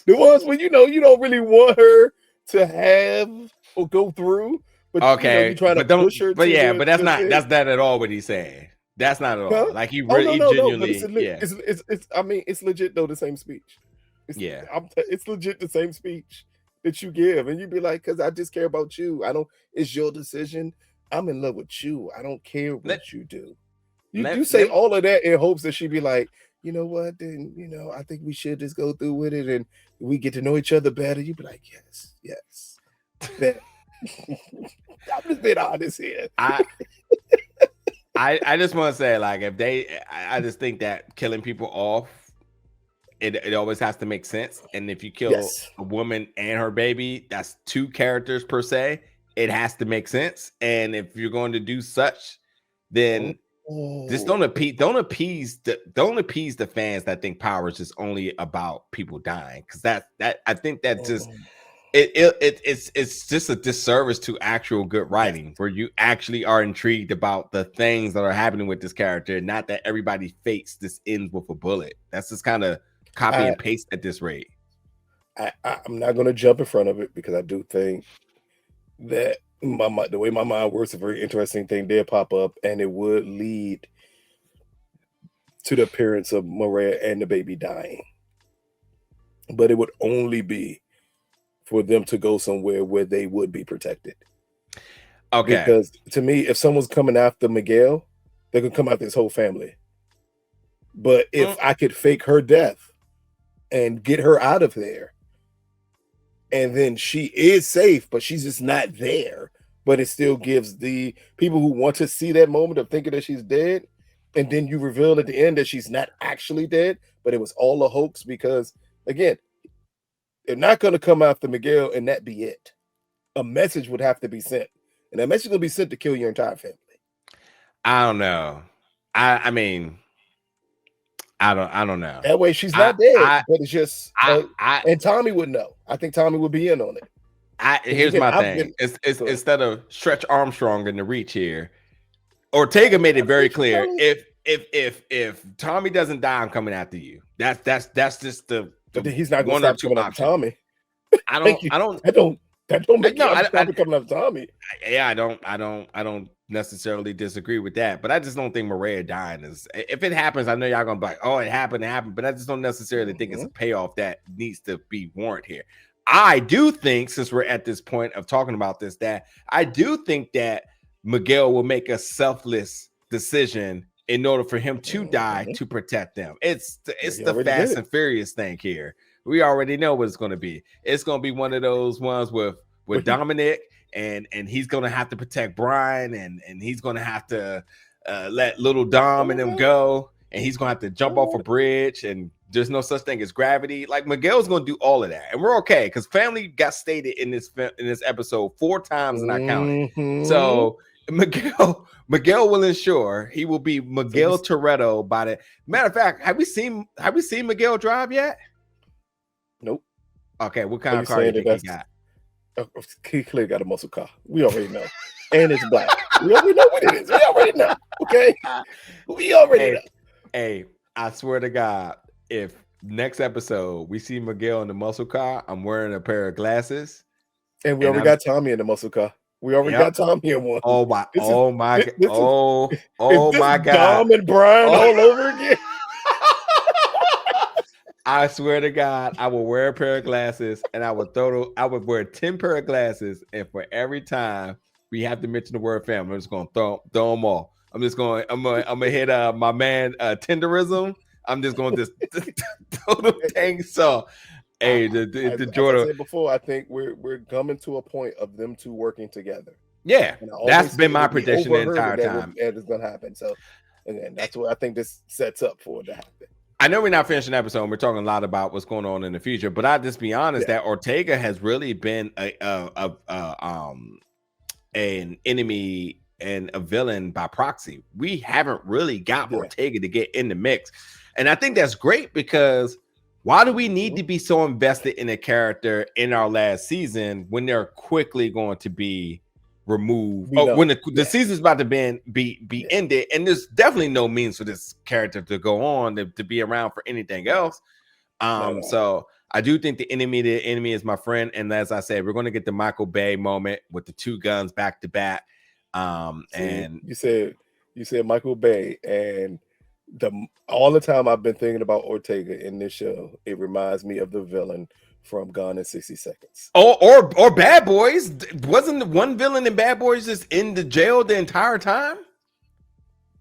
S2: The ones when you don't really want her to have or go through. But you
S1: Okay,
S2: trying to
S1: but don't.
S2: push her
S1: But
S2: to
S1: yeah,
S2: the
S1: but that's
S2: thing.
S1: that's not at all what he's saying. That's not at all.
S2: Huh?
S1: Like he
S2: Oh
S1: really, he
S2: no, but
S1: genuinely, yeah,
S2: it's I mean it's legit though the same speech.
S1: yeah.
S2: It's legit the same speech that you give, and you'd be like, because I just care about you. I don't. It's your decision. I'm in love with you. I don't care
S1: Let,
S2: what you do. You
S1: let,
S2: say
S1: let,
S2: all of that in hopes that she'd be like, you know what? Then I think we should just go through with it, and we get to know each other better. You'd be like, yes. That I'm just being honest here.
S1: I just want to say, like, if I just think that killing people off, it always has to make sense. And if you kill a woman and her baby, that's 2 characters per se. It has to make sense. And if you're going to do such, then just don't appease the fans that think power is just only about people dying. Because that I think that just it's just a disservice to actual good writing, where you actually are intrigued about the things that are happening with this character, not that everybody fates this ends with a bullet. That's just kind of copy and paste at this rate.
S2: I'm not going to jump in front of it because I do think that the way my mind works, a very interesting thing did pop up, and it would lead to the appearance of Miryea and the baby dying. But it would only be for them to go somewhere where they would be protected.
S1: Okay.
S2: Because to me, if someone's coming after Miguel, they could come after his whole family. But if I could fake her death and get her out of there, and then she is safe, but she's just not there, but it still gives the people who want to see that moment of thinking that she's dead, and then you reveal at the end that she's not actually dead, but it was all a hoax, because again, they're not going to come after Miguel and that be it. A message would have to be sent, and that message will be sent to kill your entire family.
S1: I don't know. I mean, I don't know.
S2: That way she's not dead, but it's just and Tommy would know. I think Tommy would be in on it.
S1: Here's my thing. It's instead of Stretch Armstrong in the reach here, Ortega made it very clear. If Tommy doesn't die, I'm coming after you. That's just the
S2: but then he's not going to stop coming after Tommy.
S1: I don't
S2: make no, coming after Tommy.
S1: Yeah, I don't necessarily disagree with that, but I just don't think Miryea dying is. If it happens, I know y'all gonna be like, "Oh, it happened," but I just don't necessarily think it's a payoff that needs to be warranted here. I do think, since we're at this point of talking about this, that I do think that Miguel will make a selfless decision in order for him to die to protect them. It's the Fast and Furious thing here. We already know what it's going to be. It's going to be one of those ones with Dominic, and he's going to have to protect Brian, and he's going to have to let little Dom and them go, and he's going to have to jump off a bridge, and there's no such thing as gravity. Like, Miguel's going to do all of that, and we're okay, because family got stated in this episode 4 times, and I counted. So Miguel will ensure he will be Miguel Toretto by the matter of fact. Have we seen Miguel drive yet?
S2: Nope.
S1: Okay, what kind of car do you think he got?
S2: He clearly got a muscle car. We already know. And it's black. We already know what it is. We already know. Okay? We already know.
S1: Hey, I swear to God, if next episode we see Miguel in the muscle car, I'm wearing a pair of glasses.
S2: And we already got Tommy in the muscle car. We already got Tommy in one.
S1: Oh my God.
S2: Dom and Brian all over again.
S1: I swear to God, I will wear a pair of glasses, and I would wear 10 pair of glasses, and for every time we have to mention the word family, I'm just gonna throw them all. I'm gonna hit my man tenderism. I'm just gonna just throw them things. So hey, the Jordan.
S2: As I said before, I think we're coming to a point of them two working together.
S1: Yeah, that's been my prediction the entire time.
S2: And it's gonna happen. So again, that's what I think this sets up for it to happen.
S1: I know we're not finishing the episode. We're talking a lot about what's going on in the future, but I'll just be honest that Ortega has really been an enemy and a villain by proxy. We haven't really got Ortega to get in the mix, and I think that's great, because why do we need to be so invested in a character in our last season when they're quickly going to be removed? When the season's about to be ended, and there's definitely no means for this character to go on to be around for anything else. So I do think the enemy is my friend. And as I said, we're going to get the Michael Bay moment with the 2 guns back to back. And
S2: you said Michael Bay, and all the time I've been thinking about Ortega in this show. It reminds me of the villain from Gone in 60 Seconds.
S1: Or Bad Boys. Wasn't one villain in Bad Boys just in the jail the entire time?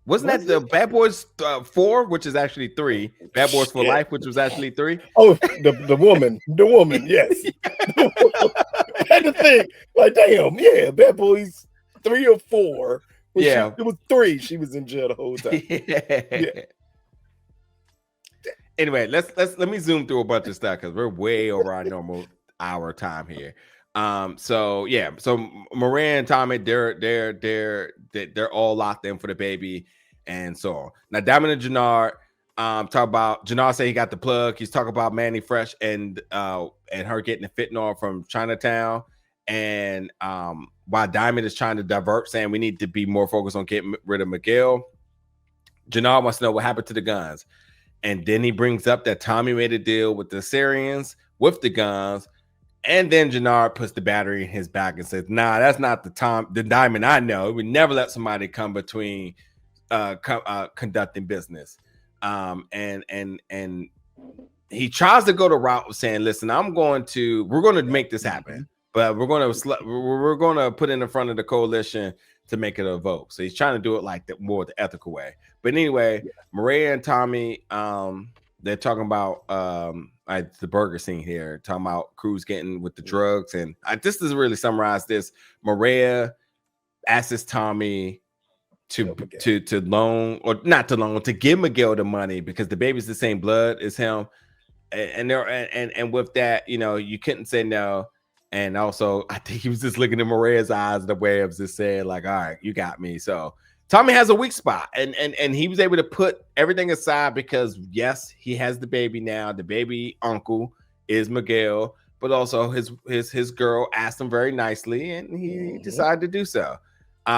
S1: Wasn't that the Bad Boys 4, which is actually 3? Bad Boys for Life, which was actually 3.
S2: Oh, the woman, yes. I had to think, like, damn, yeah, Bad Boys 3 or 4.
S1: Yeah,
S2: it was 3. She was in jail the whole time.
S1: Yeah. Anyway, let me zoom through a bunch of stuff because we're way over our normal hour time here. So Miryea and Tommy, they're all locked in for the baby and so on. Now Demaine and Jenard talk about, Jenard say he got the plug. He's talking about Manny Fresh and her getting the fentanyl from Chinatown. And while Demaine is trying to divert, saying we need to be more focused on getting rid of Miguel, Jenard wants to know what happened to the guns. And then he brings up that Tommy made a deal with the Syrians with the guns. And then Jenard puts the battery in his back and says, nah, that's not the Demaine I know. We never let somebody come between conducting business. And he tries to go the route of saying, listen, we're going to make this happen, but we're going to put it in front of the coalition to make it a vote. So he's trying to do it like more the ethical way. But anyway, Miryea and Tommy, they're talking about the burger scene here, talking about Cruz getting with the drugs. And this doesn't really summarize this. Miryea asks Tommy to loan, or not to loan, to give Miguel the money because the baby's the same blood as him. And with that, you couldn't say no. And also, I think he was just looking at Maria's eyes the way of just saying, like, all right, you got me. So Tommy has a weak spot, and he was able to put everything aside because, yes, he has the baby now. The baby uncle is Miguel, but also his girl asked him very nicely, and he decided to do so.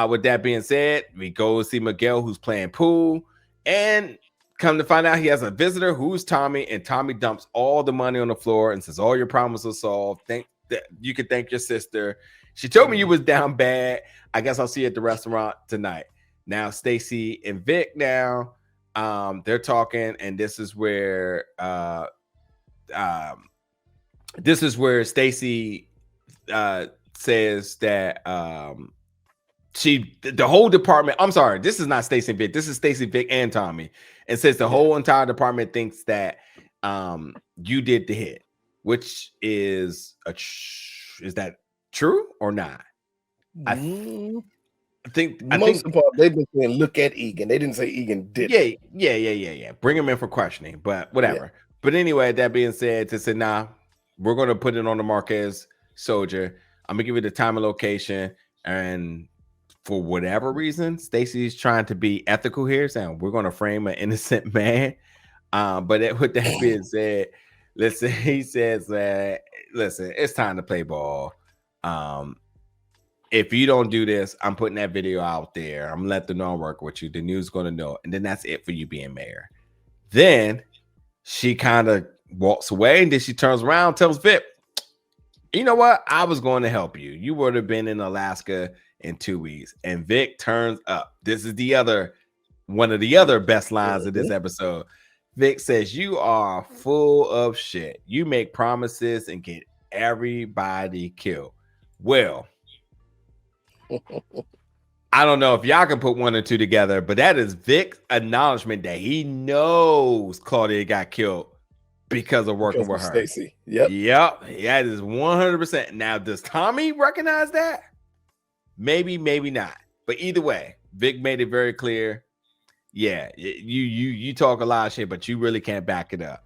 S1: With that being said, we go see Miguel, who's playing pool, and come to find out he has a visitor who's Tommy, and Tommy dumps all the money on the floor and says, all your problems are solved. You could thank your sister. She told me you was down bad. I guess I'll see you at the restaurant tonight. Now, Stacy and Vic they're talking, and this is where Stacy says that the whole department, I'm sorry, this is not Stacy and Vic, this is Stacy, Vic, and Tommy, and says the whole entire department thinks that you did the hit, which is is that true or not? I think
S2: most of the part they've been saying look at Egan. They didn't say Egan did.
S1: Yeah. Bring him in for questioning, but whatever. Yeah. But anyway, that being said, to say, nah, we're gonna put it on the Marquez soldier. I'm gonna give you the time and location, and for whatever reason, Stacy's trying to be ethical here, saying we're gonna frame an innocent man. But with that being said, listen, he says that it's time to play ball. If you don't do this, I'm putting that video out there. I'm gonna let the know I work with you. The news is gonna know, and then that's it for you being mayor. Then she kind of walks away, and then she turns around, tells Vic, you know what? I was going to help you. You would have been in Alaska in 2 weeks. And Vic turns up. This is one of the other best lines of this episode. Vic says, you are full of shit. You make promises and get everybody killed. Well, I don't know if y'all can put 1 or 2 together, but that is Vic's acknowledgement that he knows Claudia got killed because of working with her.
S2: Stacy. Yep.
S1: That is 100%. Now, does Tommy recognize that? Maybe not. But either way, Vic made it very clear. Yeah, you talk a lot of shit, but you really can't back it up.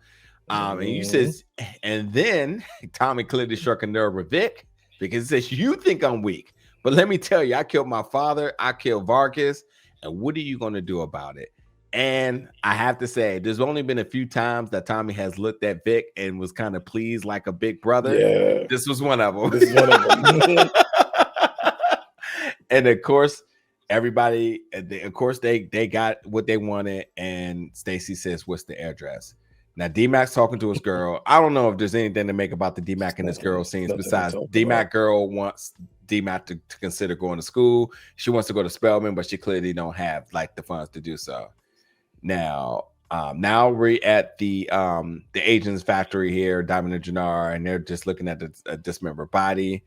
S1: And you says, and then Tommy clearly struck a nerve with Vic because he says, you think I'm weak, but let me tell you, I killed my father, I killed Vargas, and what are you going to do about it? And I have to say, there's only been a few times that Tommy has looked at Vic and was kind of pleased like a big brother.
S2: Yeah.
S1: This was one of them. And of course, everybody, they got what they wanted. And Stacy says, what's the address? Now D-Mac's talking to his girl. I don't know if there's anything to make about the D-Mac and this girl scenes besides D-Mac girl wants D-Mac to consider going to school. She wants to go to Spelman, but she clearly don't have like the funds to do so. Now we're at the agent's factory here, Diamond and Jenard, and they're just looking at the dismembered body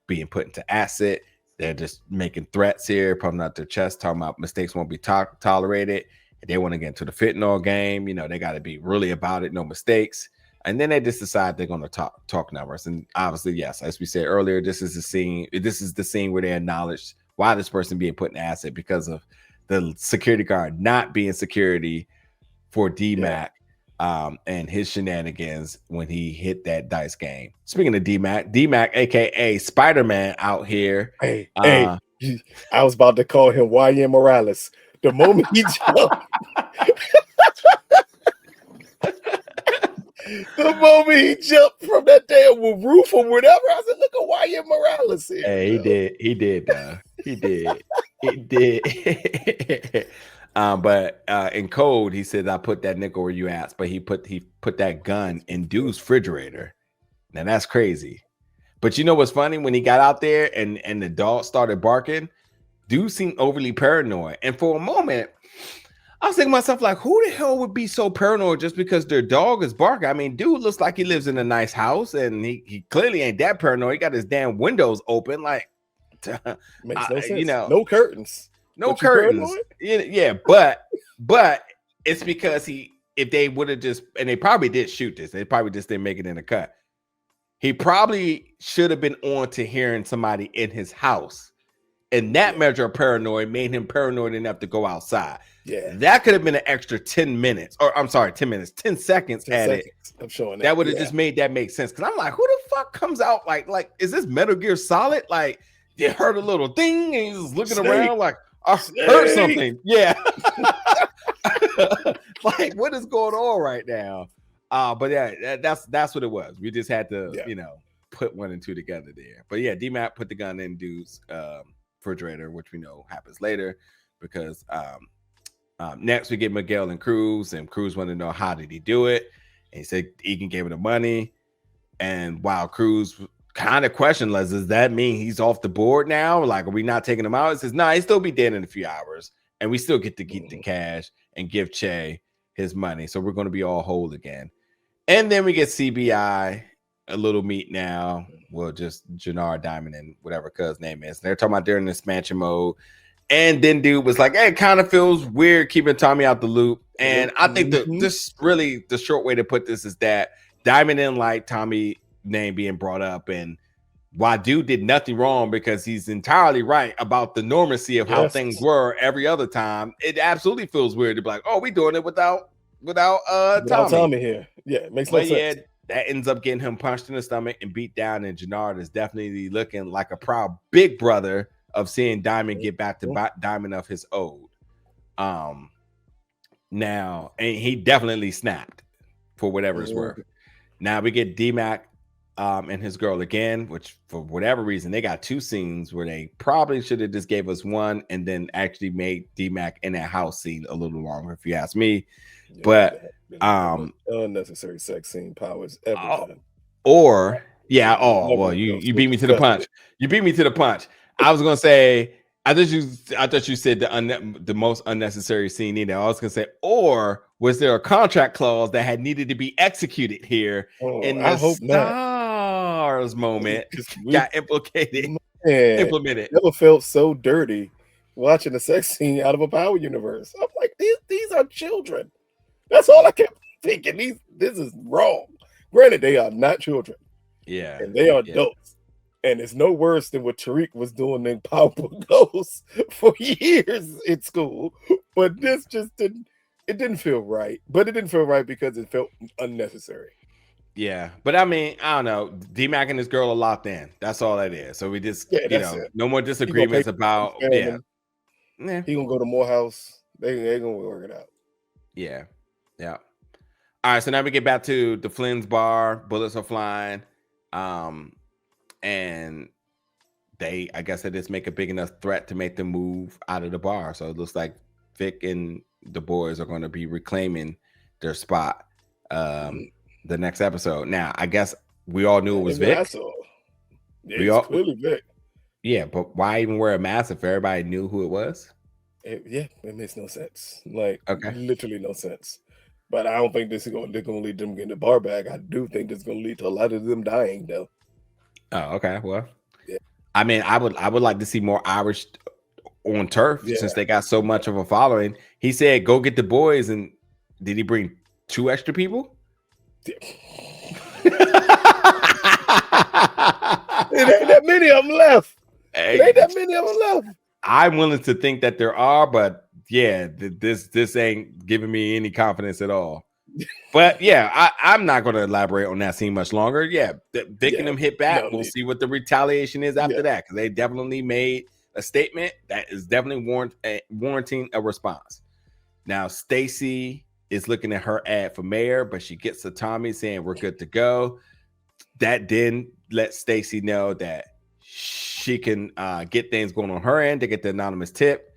S1: being put into acid. They're just making threats here, pumping out their chest, talking about mistakes won't be tolerated. They want to get into the fentanyl game. You know, they got to be really about it, no mistakes. And then they just decide they're going to talk numbers. And obviously, yes, as we said earlier, this is the scene. This is the scene where they acknowledge why this person being put in acid because of the security guard not being security for D-Mac. And his shenanigans when he hit that dice game. Speaking of D-Mac, aka Spider-Man out here.
S2: Hey, I was about to call him YM Morales. The moment he jumped, from that damn roof or whatever, I said, "Look at YM Morales here."
S1: Hey, he did. But in code, he said, "I put that nickel where you asked," but he put that gun in Dude's refrigerator. Now that's crazy. But you know what's funny? When he got out there and the dog started barking, Dude seemed overly paranoid. And for a moment, I was thinking to myself, like, who the hell would be so paranoid just because their dog is barking? I mean, Dude looks like he lives in a nice house, and he clearly ain't that paranoid. He got his damn windows open, like,
S2: makes no sense.
S1: You know,
S2: no curtains.
S1: No curtains. Yeah, but it's because if they would have just, and they probably did shoot this, they probably just didn't make it in the cut. He probably should have been on to hearing somebody in his house. And that measure of paranoid made him paranoid enough to go outside. Yeah. That could have been an extra 10 minutes, or I'm sorry, 10 minutes, 10 seconds
S2: 10
S1: at
S2: seconds.
S1: it.
S2: I'm showing
S1: that would have just made that make sense. Cause I'm like, who the fuck comes out like, is this Metal Gear Solid? Like, you heard a little thing and he's looking around like, I heard something. Yeah. Like, what is going on right now? But yeah, that's what it was. We just had to, put one and two together there. But yeah, D-Mac put the gun in Dude's refrigerator, which we know happens later because next we get Miguel and Cruz wanted to know how did he do it. And he said Egan gave him the money. And while Cruz kind of questioned, does that mean he's off the board now? Like, are we not taking him out? He says, nah, he'll still be dead in a few hours. And we still get to keep the cash and give Che his money. So we're going to be all whole again. And then we get CBI, a little meet now. Well, just Jenard, Diamond, and whatever cuz name is. They're talking about during expansion mode. And then Dude was like, hey, it kind of feels weird keeping Tommy out the loop. And I think this really, the short way to put this is that Diamond didn't like Tommy name being brought up, and why Dude did nothing wrong because he's entirely right about the normacy of how things were every other time. It absolutely feels weird to be like, oh, we doing it without Tommy
S2: here. Yeah, it makes no sense. Yeah,
S1: that ends up getting him punched in the stomach and beat down, and Jenard is definitely looking like a proud big brother of seeing Diamond get back to Diamond of his old. Now, and he definitely snapped for whatever it's worth. Now we get D-Mac and his girl again, which for whatever reason, they got two scenes where they probably should have just gave us one and then actually made D-Mac in that house scene a little longer, if you ask me.
S2: Yeah,
S1: but
S2: unnecessary sex scene powers ever done.
S1: Or you beat me to the punch. You beat me to the punch. I was gonna say, I thought you said the most unnecessary scene either. I was gonna say, or was there a contract clause that had needed to be executed here in the STARZ moment got implemented?
S2: Never felt so dirty watching a sex scene out of a Power universe. I'm like, these are children. That's all I kept thinking. This is wrong. Granted, they are not children.
S1: Yeah,
S2: and they are adults. And it's no worse than what Tariq was doing in Powerful Ghosts for years in school. But this just didn't feel right. But it didn't feel right because it felt unnecessary.
S1: Yeah. But I mean, I don't know. D-Mac and this girl are locked in. That's all that is. So we just, no more disagreements about. Yeah.
S2: He gonna go to Morehouse. They gonna work it out.
S1: Yeah. Yeah. All right. So now we get back to the Flynn's bar. Bullets are flying. And I guess they just make a big enough threat to make them move out of the bar. So it looks like Vic and the boys are going to be reclaiming their spot the next episode. Now, I guess we all knew it was Vic.
S2: Yeah, it's clearly Vic.
S1: Yeah, but why even wear a mask if everybody knew who it was?
S2: It makes no sense. Like, literally no sense. But I don't think they're going to lead them getting the bar back. I do think this is going to lead to a lot of them dying, though.
S1: Oh, okay. Well, I mean, I would like to see more Irish on turf since they got so much of a following. He said, "Go get the boys," and did he bring 2 extra people?
S2: It ain't that many of them left.
S1: I'm willing to think that there are, but yeah, this ain't giving me any confidence at all. But yeah, I'm not going to elaborate on that scene much longer. Yeah, Vic and them hit back. We'll see what the retaliation is after that, because they definitely made a statement that is definitely warranting a response. Now, Stacy is looking at her ad for mayor, but she gets to Tommy saying we're good to go. That then lets Stacy know that she can get things going on her end to get the anonymous tip,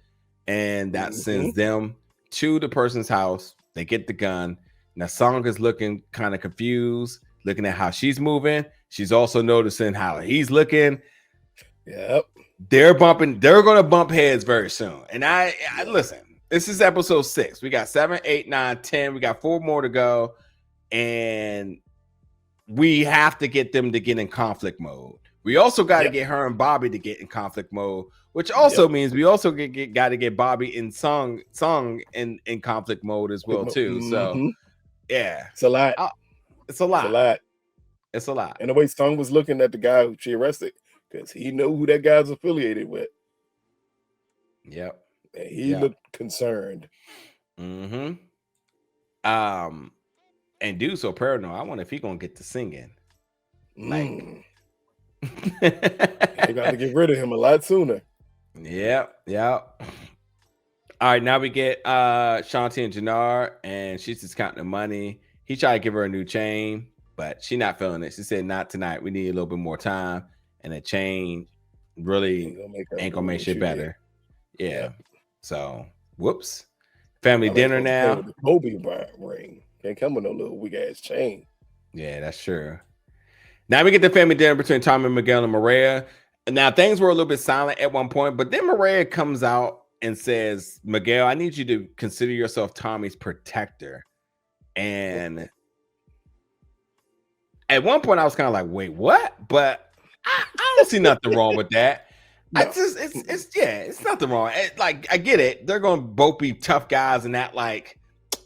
S1: and that sends them to the person's house. They get the gun. Now, Song is looking kind of confused, looking at how she's moving. She's also noticing how he's looking.
S2: Yep.
S1: They're going to bump heads very soon. And I listen, this is episode 6. We got 7, 8, 9, 10. We got 4 more to go. And we have to get them to get in conflict mode. We also got to get her and Bobby to get in conflict mode, which also means we also got to get Bobby and Song in conflict mode as well, too. So, yeah.
S2: It's a lot.
S1: It's a lot. It's a lot.
S2: And the way Song was looking at the guy who she arrested, because he knew who that guy's affiliated with.
S1: Yep.
S2: And he looked concerned.
S1: And dude so paranoid. I wonder if he gonna get to singing. Like
S2: they got to get rid of him a lot sooner.
S1: Yep. All right, now we get Shanti and Jenard, and she's just counting the money. He tried to give her a new chain, but she's not feeling it. She said, "Not tonight. We need a little bit more time." And a chain really ain't gonna make shit better. Yeah. So, whoops. Family dinner now.
S2: The Kobe ring. Can't come with no little weak ass chain.
S1: Yeah, that's true. Now we get the family dinner between Tommy, Miguel, and Miryea. Now things were a little bit silent at one point, but then Miryea comes out and says, "Miguel, I need you to consider yourself Tommy's protector." And at one point, I was kind of like, "Wait, what?" But I don't see nothing wrong with that. No. It's nothing wrong. Like, I get it. They're going to both be tough guys and that, like,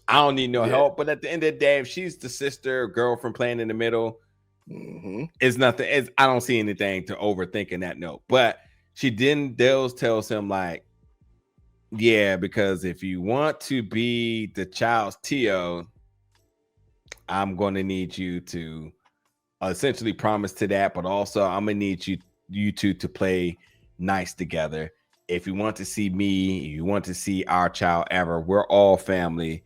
S1: I don't need no help. But at the end of the day, if she's the sister or girlfriend playing in the middle, it's nothing. I don't see anything to overthink in that note. But she then tells him, like, yeah, because if you want to be the child's Tio, I'm going to need you to essentially promise to that. But also, I'm going to need you two to play nice together. If you want to see me, you want to see our child ever, we're all family.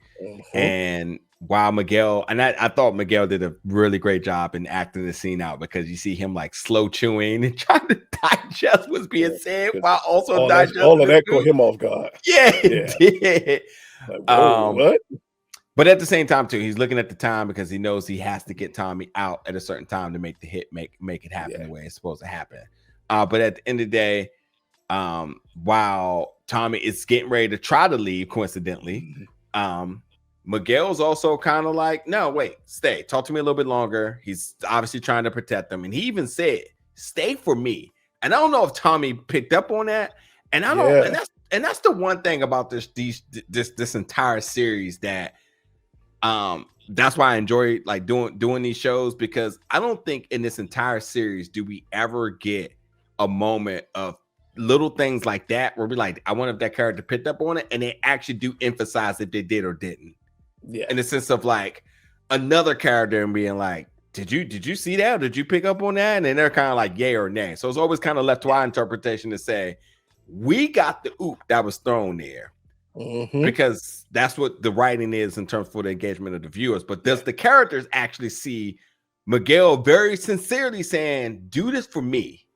S1: And while Miguel, and I thought Miguel did a really great job in acting the scene out, because you see him like slow chewing and trying to digest what's being said while also digesting
S2: all of that caught him off guard.
S1: Yeah, it did.
S2: Like, whoa, what?
S1: But at the same time too, he's looking at the time because he knows he has to get Tommy out at a certain time to make the hit make it happen the way it's supposed to happen. But at the end of the day, while Tommy is getting ready to try to leave, coincidentally, Miguel's also kind of like, no, wait, stay. Talk to me a little bit longer. He's obviously trying to protect them. And he even said, stay for me. And I don't know if Tommy picked up on that. And I don't, and that's the one thing about this entire series that that's why I enjoy like doing these shows, because I don't think in this entire series do we ever get a moment of little things like that where we're like, I wonder if that character picked up on it, and they actually do emphasize if they did or didn't. Yeah, in the sense of like another character and being like, did you see that? Or did you pick up on that? And then they're kind of like yay or nay. So it's always kind of left to our interpretation to say we got the oop that was thrown there. Because that's what the writing is in terms for the engagement of the viewers. But does the characters actually see Miguel very sincerely saying, do this for me?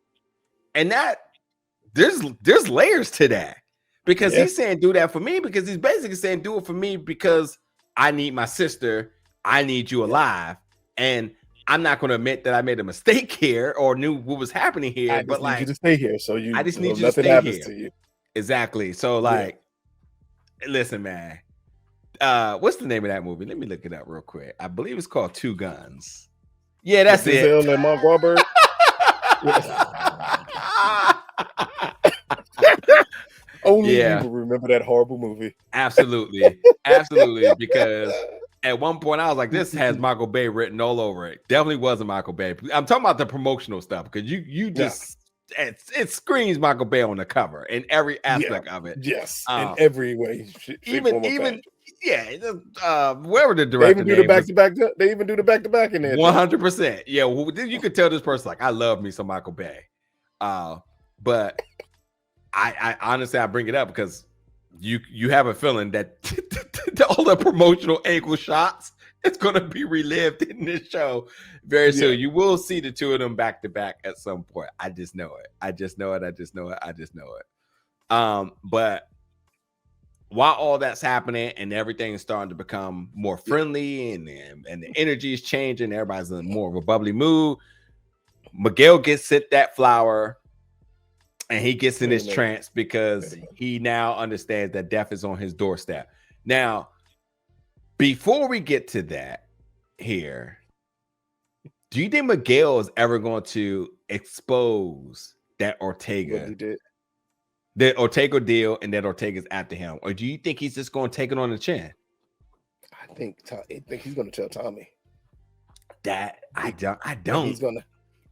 S1: And that there's layers to that, because he's saying do that for me, because he's basically saying do it for me because I need my sister I need you alive. And I'm not going to admit that I made a mistake here or knew what was happening here, but
S2: need you
S1: like,
S2: to stay here, so
S1: I just need you to
S2: nothing
S1: stay
S2: happens
S1: here.
S2: to you.
S1: Exactly. So like, listen, man. What's the name of that movie? Let me look it up real quick. I believe it's called Two Guns. Yeah, that's it.
S2: And Mark Wahlberg. Only you will remember that horrible movie.
S1: Absolutely. Because at one point I was like, this has Michael Bay written all over it. Definitely wasn't Michael Bay. I'm talking about the promotional stuff because you just it screams Michael Bay on the cover in every aspect of it.
S2: Yes, in every way.
S1: Even wherever the director.
S2: They even do the back-to-back. They even do the back-to-back in there.
S1: 100%. Yeah, well, you could tell this person like, I love me some Michael Bay. But I honestly I bring it up because you have a feeling that all the promotional angle shots it's going to be relived in this show very soon. You will see the two of them back to back at some point. I just know it. But while all that's happening and everything is starting to become more friendly and the energy is changing, everybody's in more of a bubbly mood. Miguel gets sent that flower and he gets in his trance because he now understands that death is on his doorstep. Now, before we get to that here, do you think Miguel is ever going to expose that Ortega, the Ortega deal, and that Ortega's after him? Or do you think he's just going to take it on the chin?
S2: I think he's going to tell Tommy.
S1: That I don't.
S2: He's going to,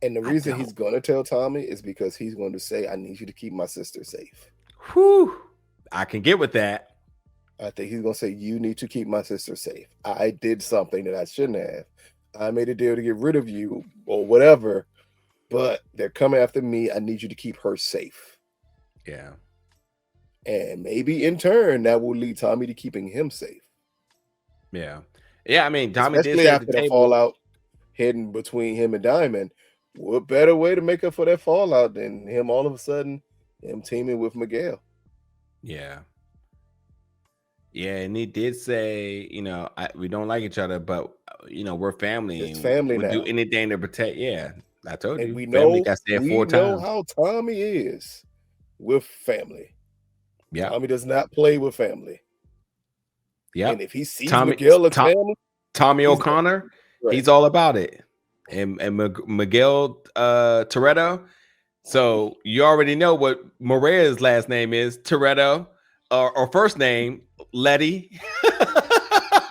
S2: and the reason he's going to tell Tommy is because he's going to say, I need you to keep my sister safe.
S1: Whew. I can get with that.
S2: I think he's going to say, you need to keep my sister safe. I did something that I shouldn't have. I made a deal to get rid of you or whatever, but they're coming after me. I need you to keep her safe.
S1: Yeah.
S2: And maybe in turn, that will lead Tommy to keeping him safe.
S1: Yeah. Yeah, I mean, Tommy
S2: especially
S1: did
S2: after the fallout hidden between him and Diamond. What better way to make up for that fallout than him all of a sudden him teaming with Miguel?
S1: Yeah. Yeah, and he did say, we don't like each other, but we're family.
S2: It's family now.
S1: We'll do anything to protect. Yeah, I told you.
S2: We know
S1: times.
S2: How Tommy is with family.
S1: Yeah,
S2: Tommy does not play with family.
S1: Yeah,
S2: and if he sees Miguel as family,
S1: Tommy O'Connor, he's all about it. And Miguel Toretto. So you already know what Miryea's last name is, Toretto, or first name. Letty.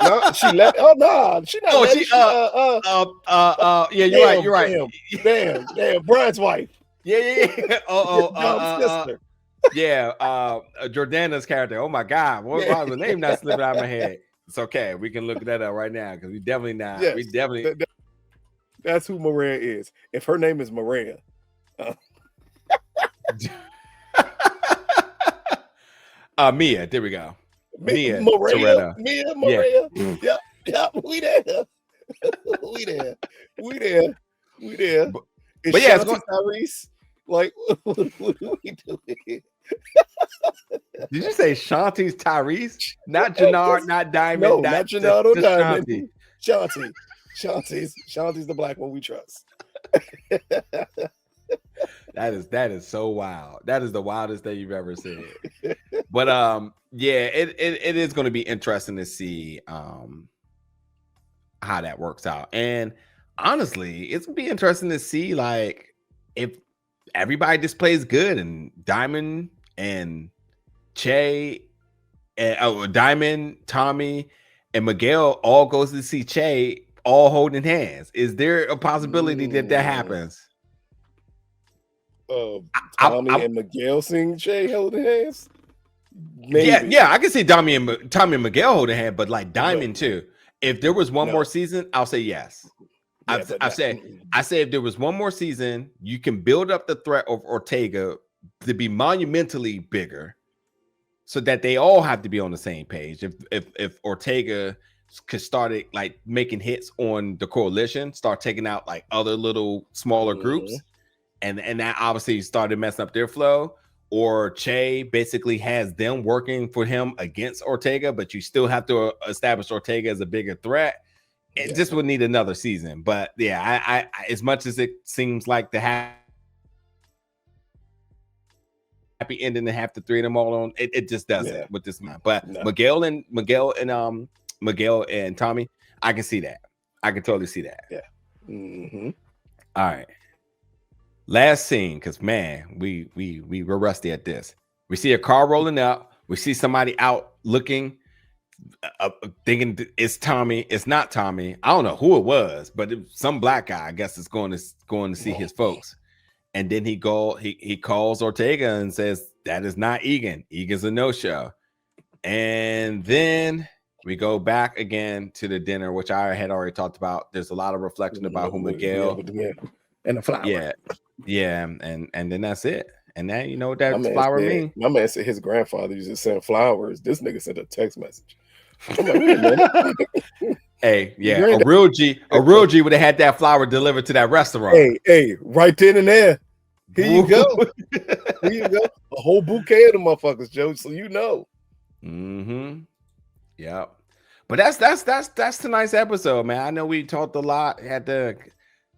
S2: No, she let. Oh no, she not. Letty.
S1: Yeah, you're right.
S2: Damn, Brian's wife.
S1: Yeah. Sister. Yeah, Jordana's character. Oh my God, why was the name not slipping out of my head? It's okay, we can look that up right now because we definitely not.
S2: Yes,
S1: we definitely.
S2: That's who Miryea is. If her name is Miryea.
S1: Mia. There we go.
S2: Miryea. Yeah, we there. we there. But yeah, Tyrese. Like, what are we doing?
S1: Did you say Shanti's Tyrese? Not Jenard, not Diamond.
S2: No, not Jenard or Diamond. Shanti's the black one we trust.
S1: That is so wild. That is the wildest thing you've ever said. But yeah, it is going to be interesting to see how that works out. And honestly, it's going to be interesting to see like if everybody just plays good and Diamond and Che and Diamond, Tommy, and Miguel all goes to see Che all holding hands. Is there a possibility that happens?
S2: Tommy and Miguel seeing Che holding hands?
S1: Maybe. Yeah, I can see Tommy and Miguel holding hands, but like Diamond too. If there was one more season, I'll say yes. I say if there was one more season, you can build up the threat of Ortega to be monumentally bigger, so that they all have to be on the same page. If Ortega could start like making hits on the coalition, start taking out like other little smaller groups, and that obviously started messing up their flow. Or Che basically has them working for him against Ortega, but you still have to establish Ortega as a bigger threat. This would need another season. But yeah, I as much as it seems like the happy ending to have the three of them all on, it just doesn't with this man. But Miguel and Tommy, I can see that. I can totally see that.
S2: Yeah. Mm-hmm.
S1: All right. Last scene, because man, we were rusty at this. We see a car rolling up. We see somebody out looking, thinking it's Tommy. It's not Tommy. I don't know who it was, but some black guy, I guess, is going to see his folks. And then he calls Ortega and says that is not Egan. Egan's a no-show. And then we go back again to the dinner, which I had already talked about. There's a lot of reflection about who Miguel
S2: and the flower.
S1: Yeah, and then that's it. And then you know what that flower mean?
S2: My man said his grandfather used to send flowers. This nigga sent a text message. I'm like, wait a minute.
S1: Hey, yeah, a real G would have had that flower delivered to that restaurant.
S2: Hey, right then and there. Here you go. Here you go. A whole bouquet of the motherfuckers, Joe. So you know.
S1: Mm-hmm. Yeah. But that's tonight's episode, man. I know we talked a lot. Had to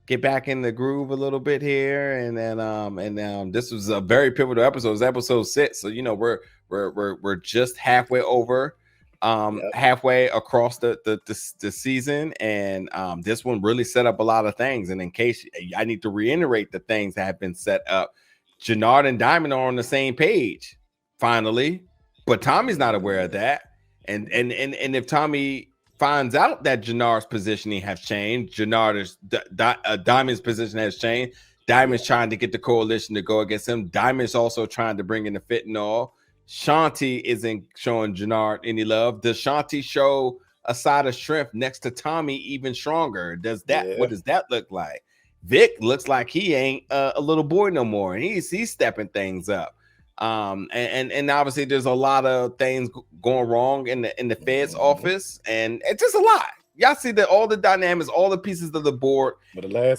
S1: get back in the groove a little bit here, and then this was a very pivotal episode. It's episode 6, so you know we're just halfway over, halfway across the season, and this one really set up a lot of things. And in case I need to reiterate the things that have been set up, Jenard and Diamond are on the same page finally, but Tommy's not aware of that, and if Tommy finds out that Jenard's positioning has changed, Diamond's position has changed. Diamond's trying to get the coalition to go against him. Diamond's also trying to bring in the fentanyl. Shanti isn't showing Jenard any love. Does Shanti show a side of strength next to Tommy even stronger? What does that look like? Vic looks like he ain't a little boy no more, and he's stepping things up. And obviously there's a lot of things going wrong in the Fed's office, and it's just a lot. Y'all see that all the dynamics, all the pieces of the board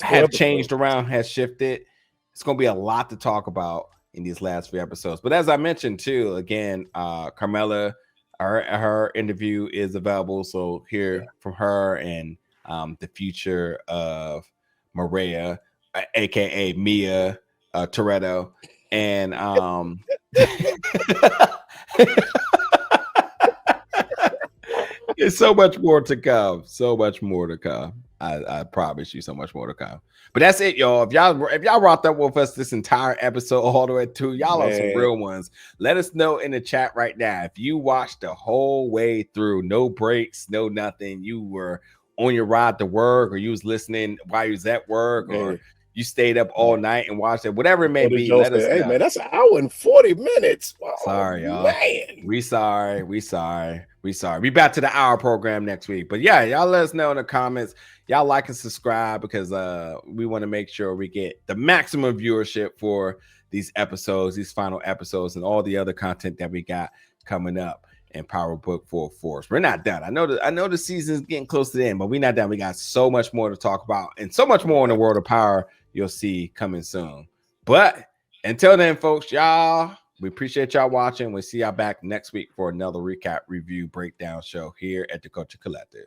S1: have changed around, has shifted. It's going to be a lot to talk about in these last few episodes. But as I mentioned too, again, Carmela, her interview is available. So hear from her and the future of Miryea, aka Mia Toretto. And it's so much more to come. So much more to come. I promise you, so much more to come. But that's it, y'all. If y'all rocked up with us this entire episode all the way through, y'all are some real ones. Let us know in the chat right now if you watched the whole way through, no breaks, no nothing. You were on your ride to work, or you was listening while you was at work, or you stayed up all night and watched it, whatever it may be. Let us know.
S2: Hey man, that's an hour and 40 minutes. Oh,
S1: sorry, y'all.
S2: Man.
S1: We sorry. We back to the hour program next week. But yeah, y'all let us know in the comments. Y'all like and subscribe, because we want to make sure we get the maximum viewership for these episodes, these final episodes, and all the other content that we got coming up in Power Book 4 Force. We're not done. I know the season's getting close to the end, but we're not done. We got so much more to talk about, and so much more in the world of Power you'll see coming soon. But until then, folks, y'all, we appreciate y'all watching. We'll see y'all back next week for another recap, review, breakdown show here at the Culture Collective.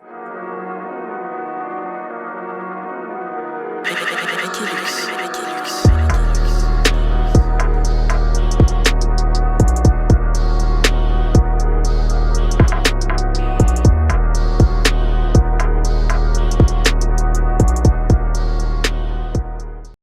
S3: I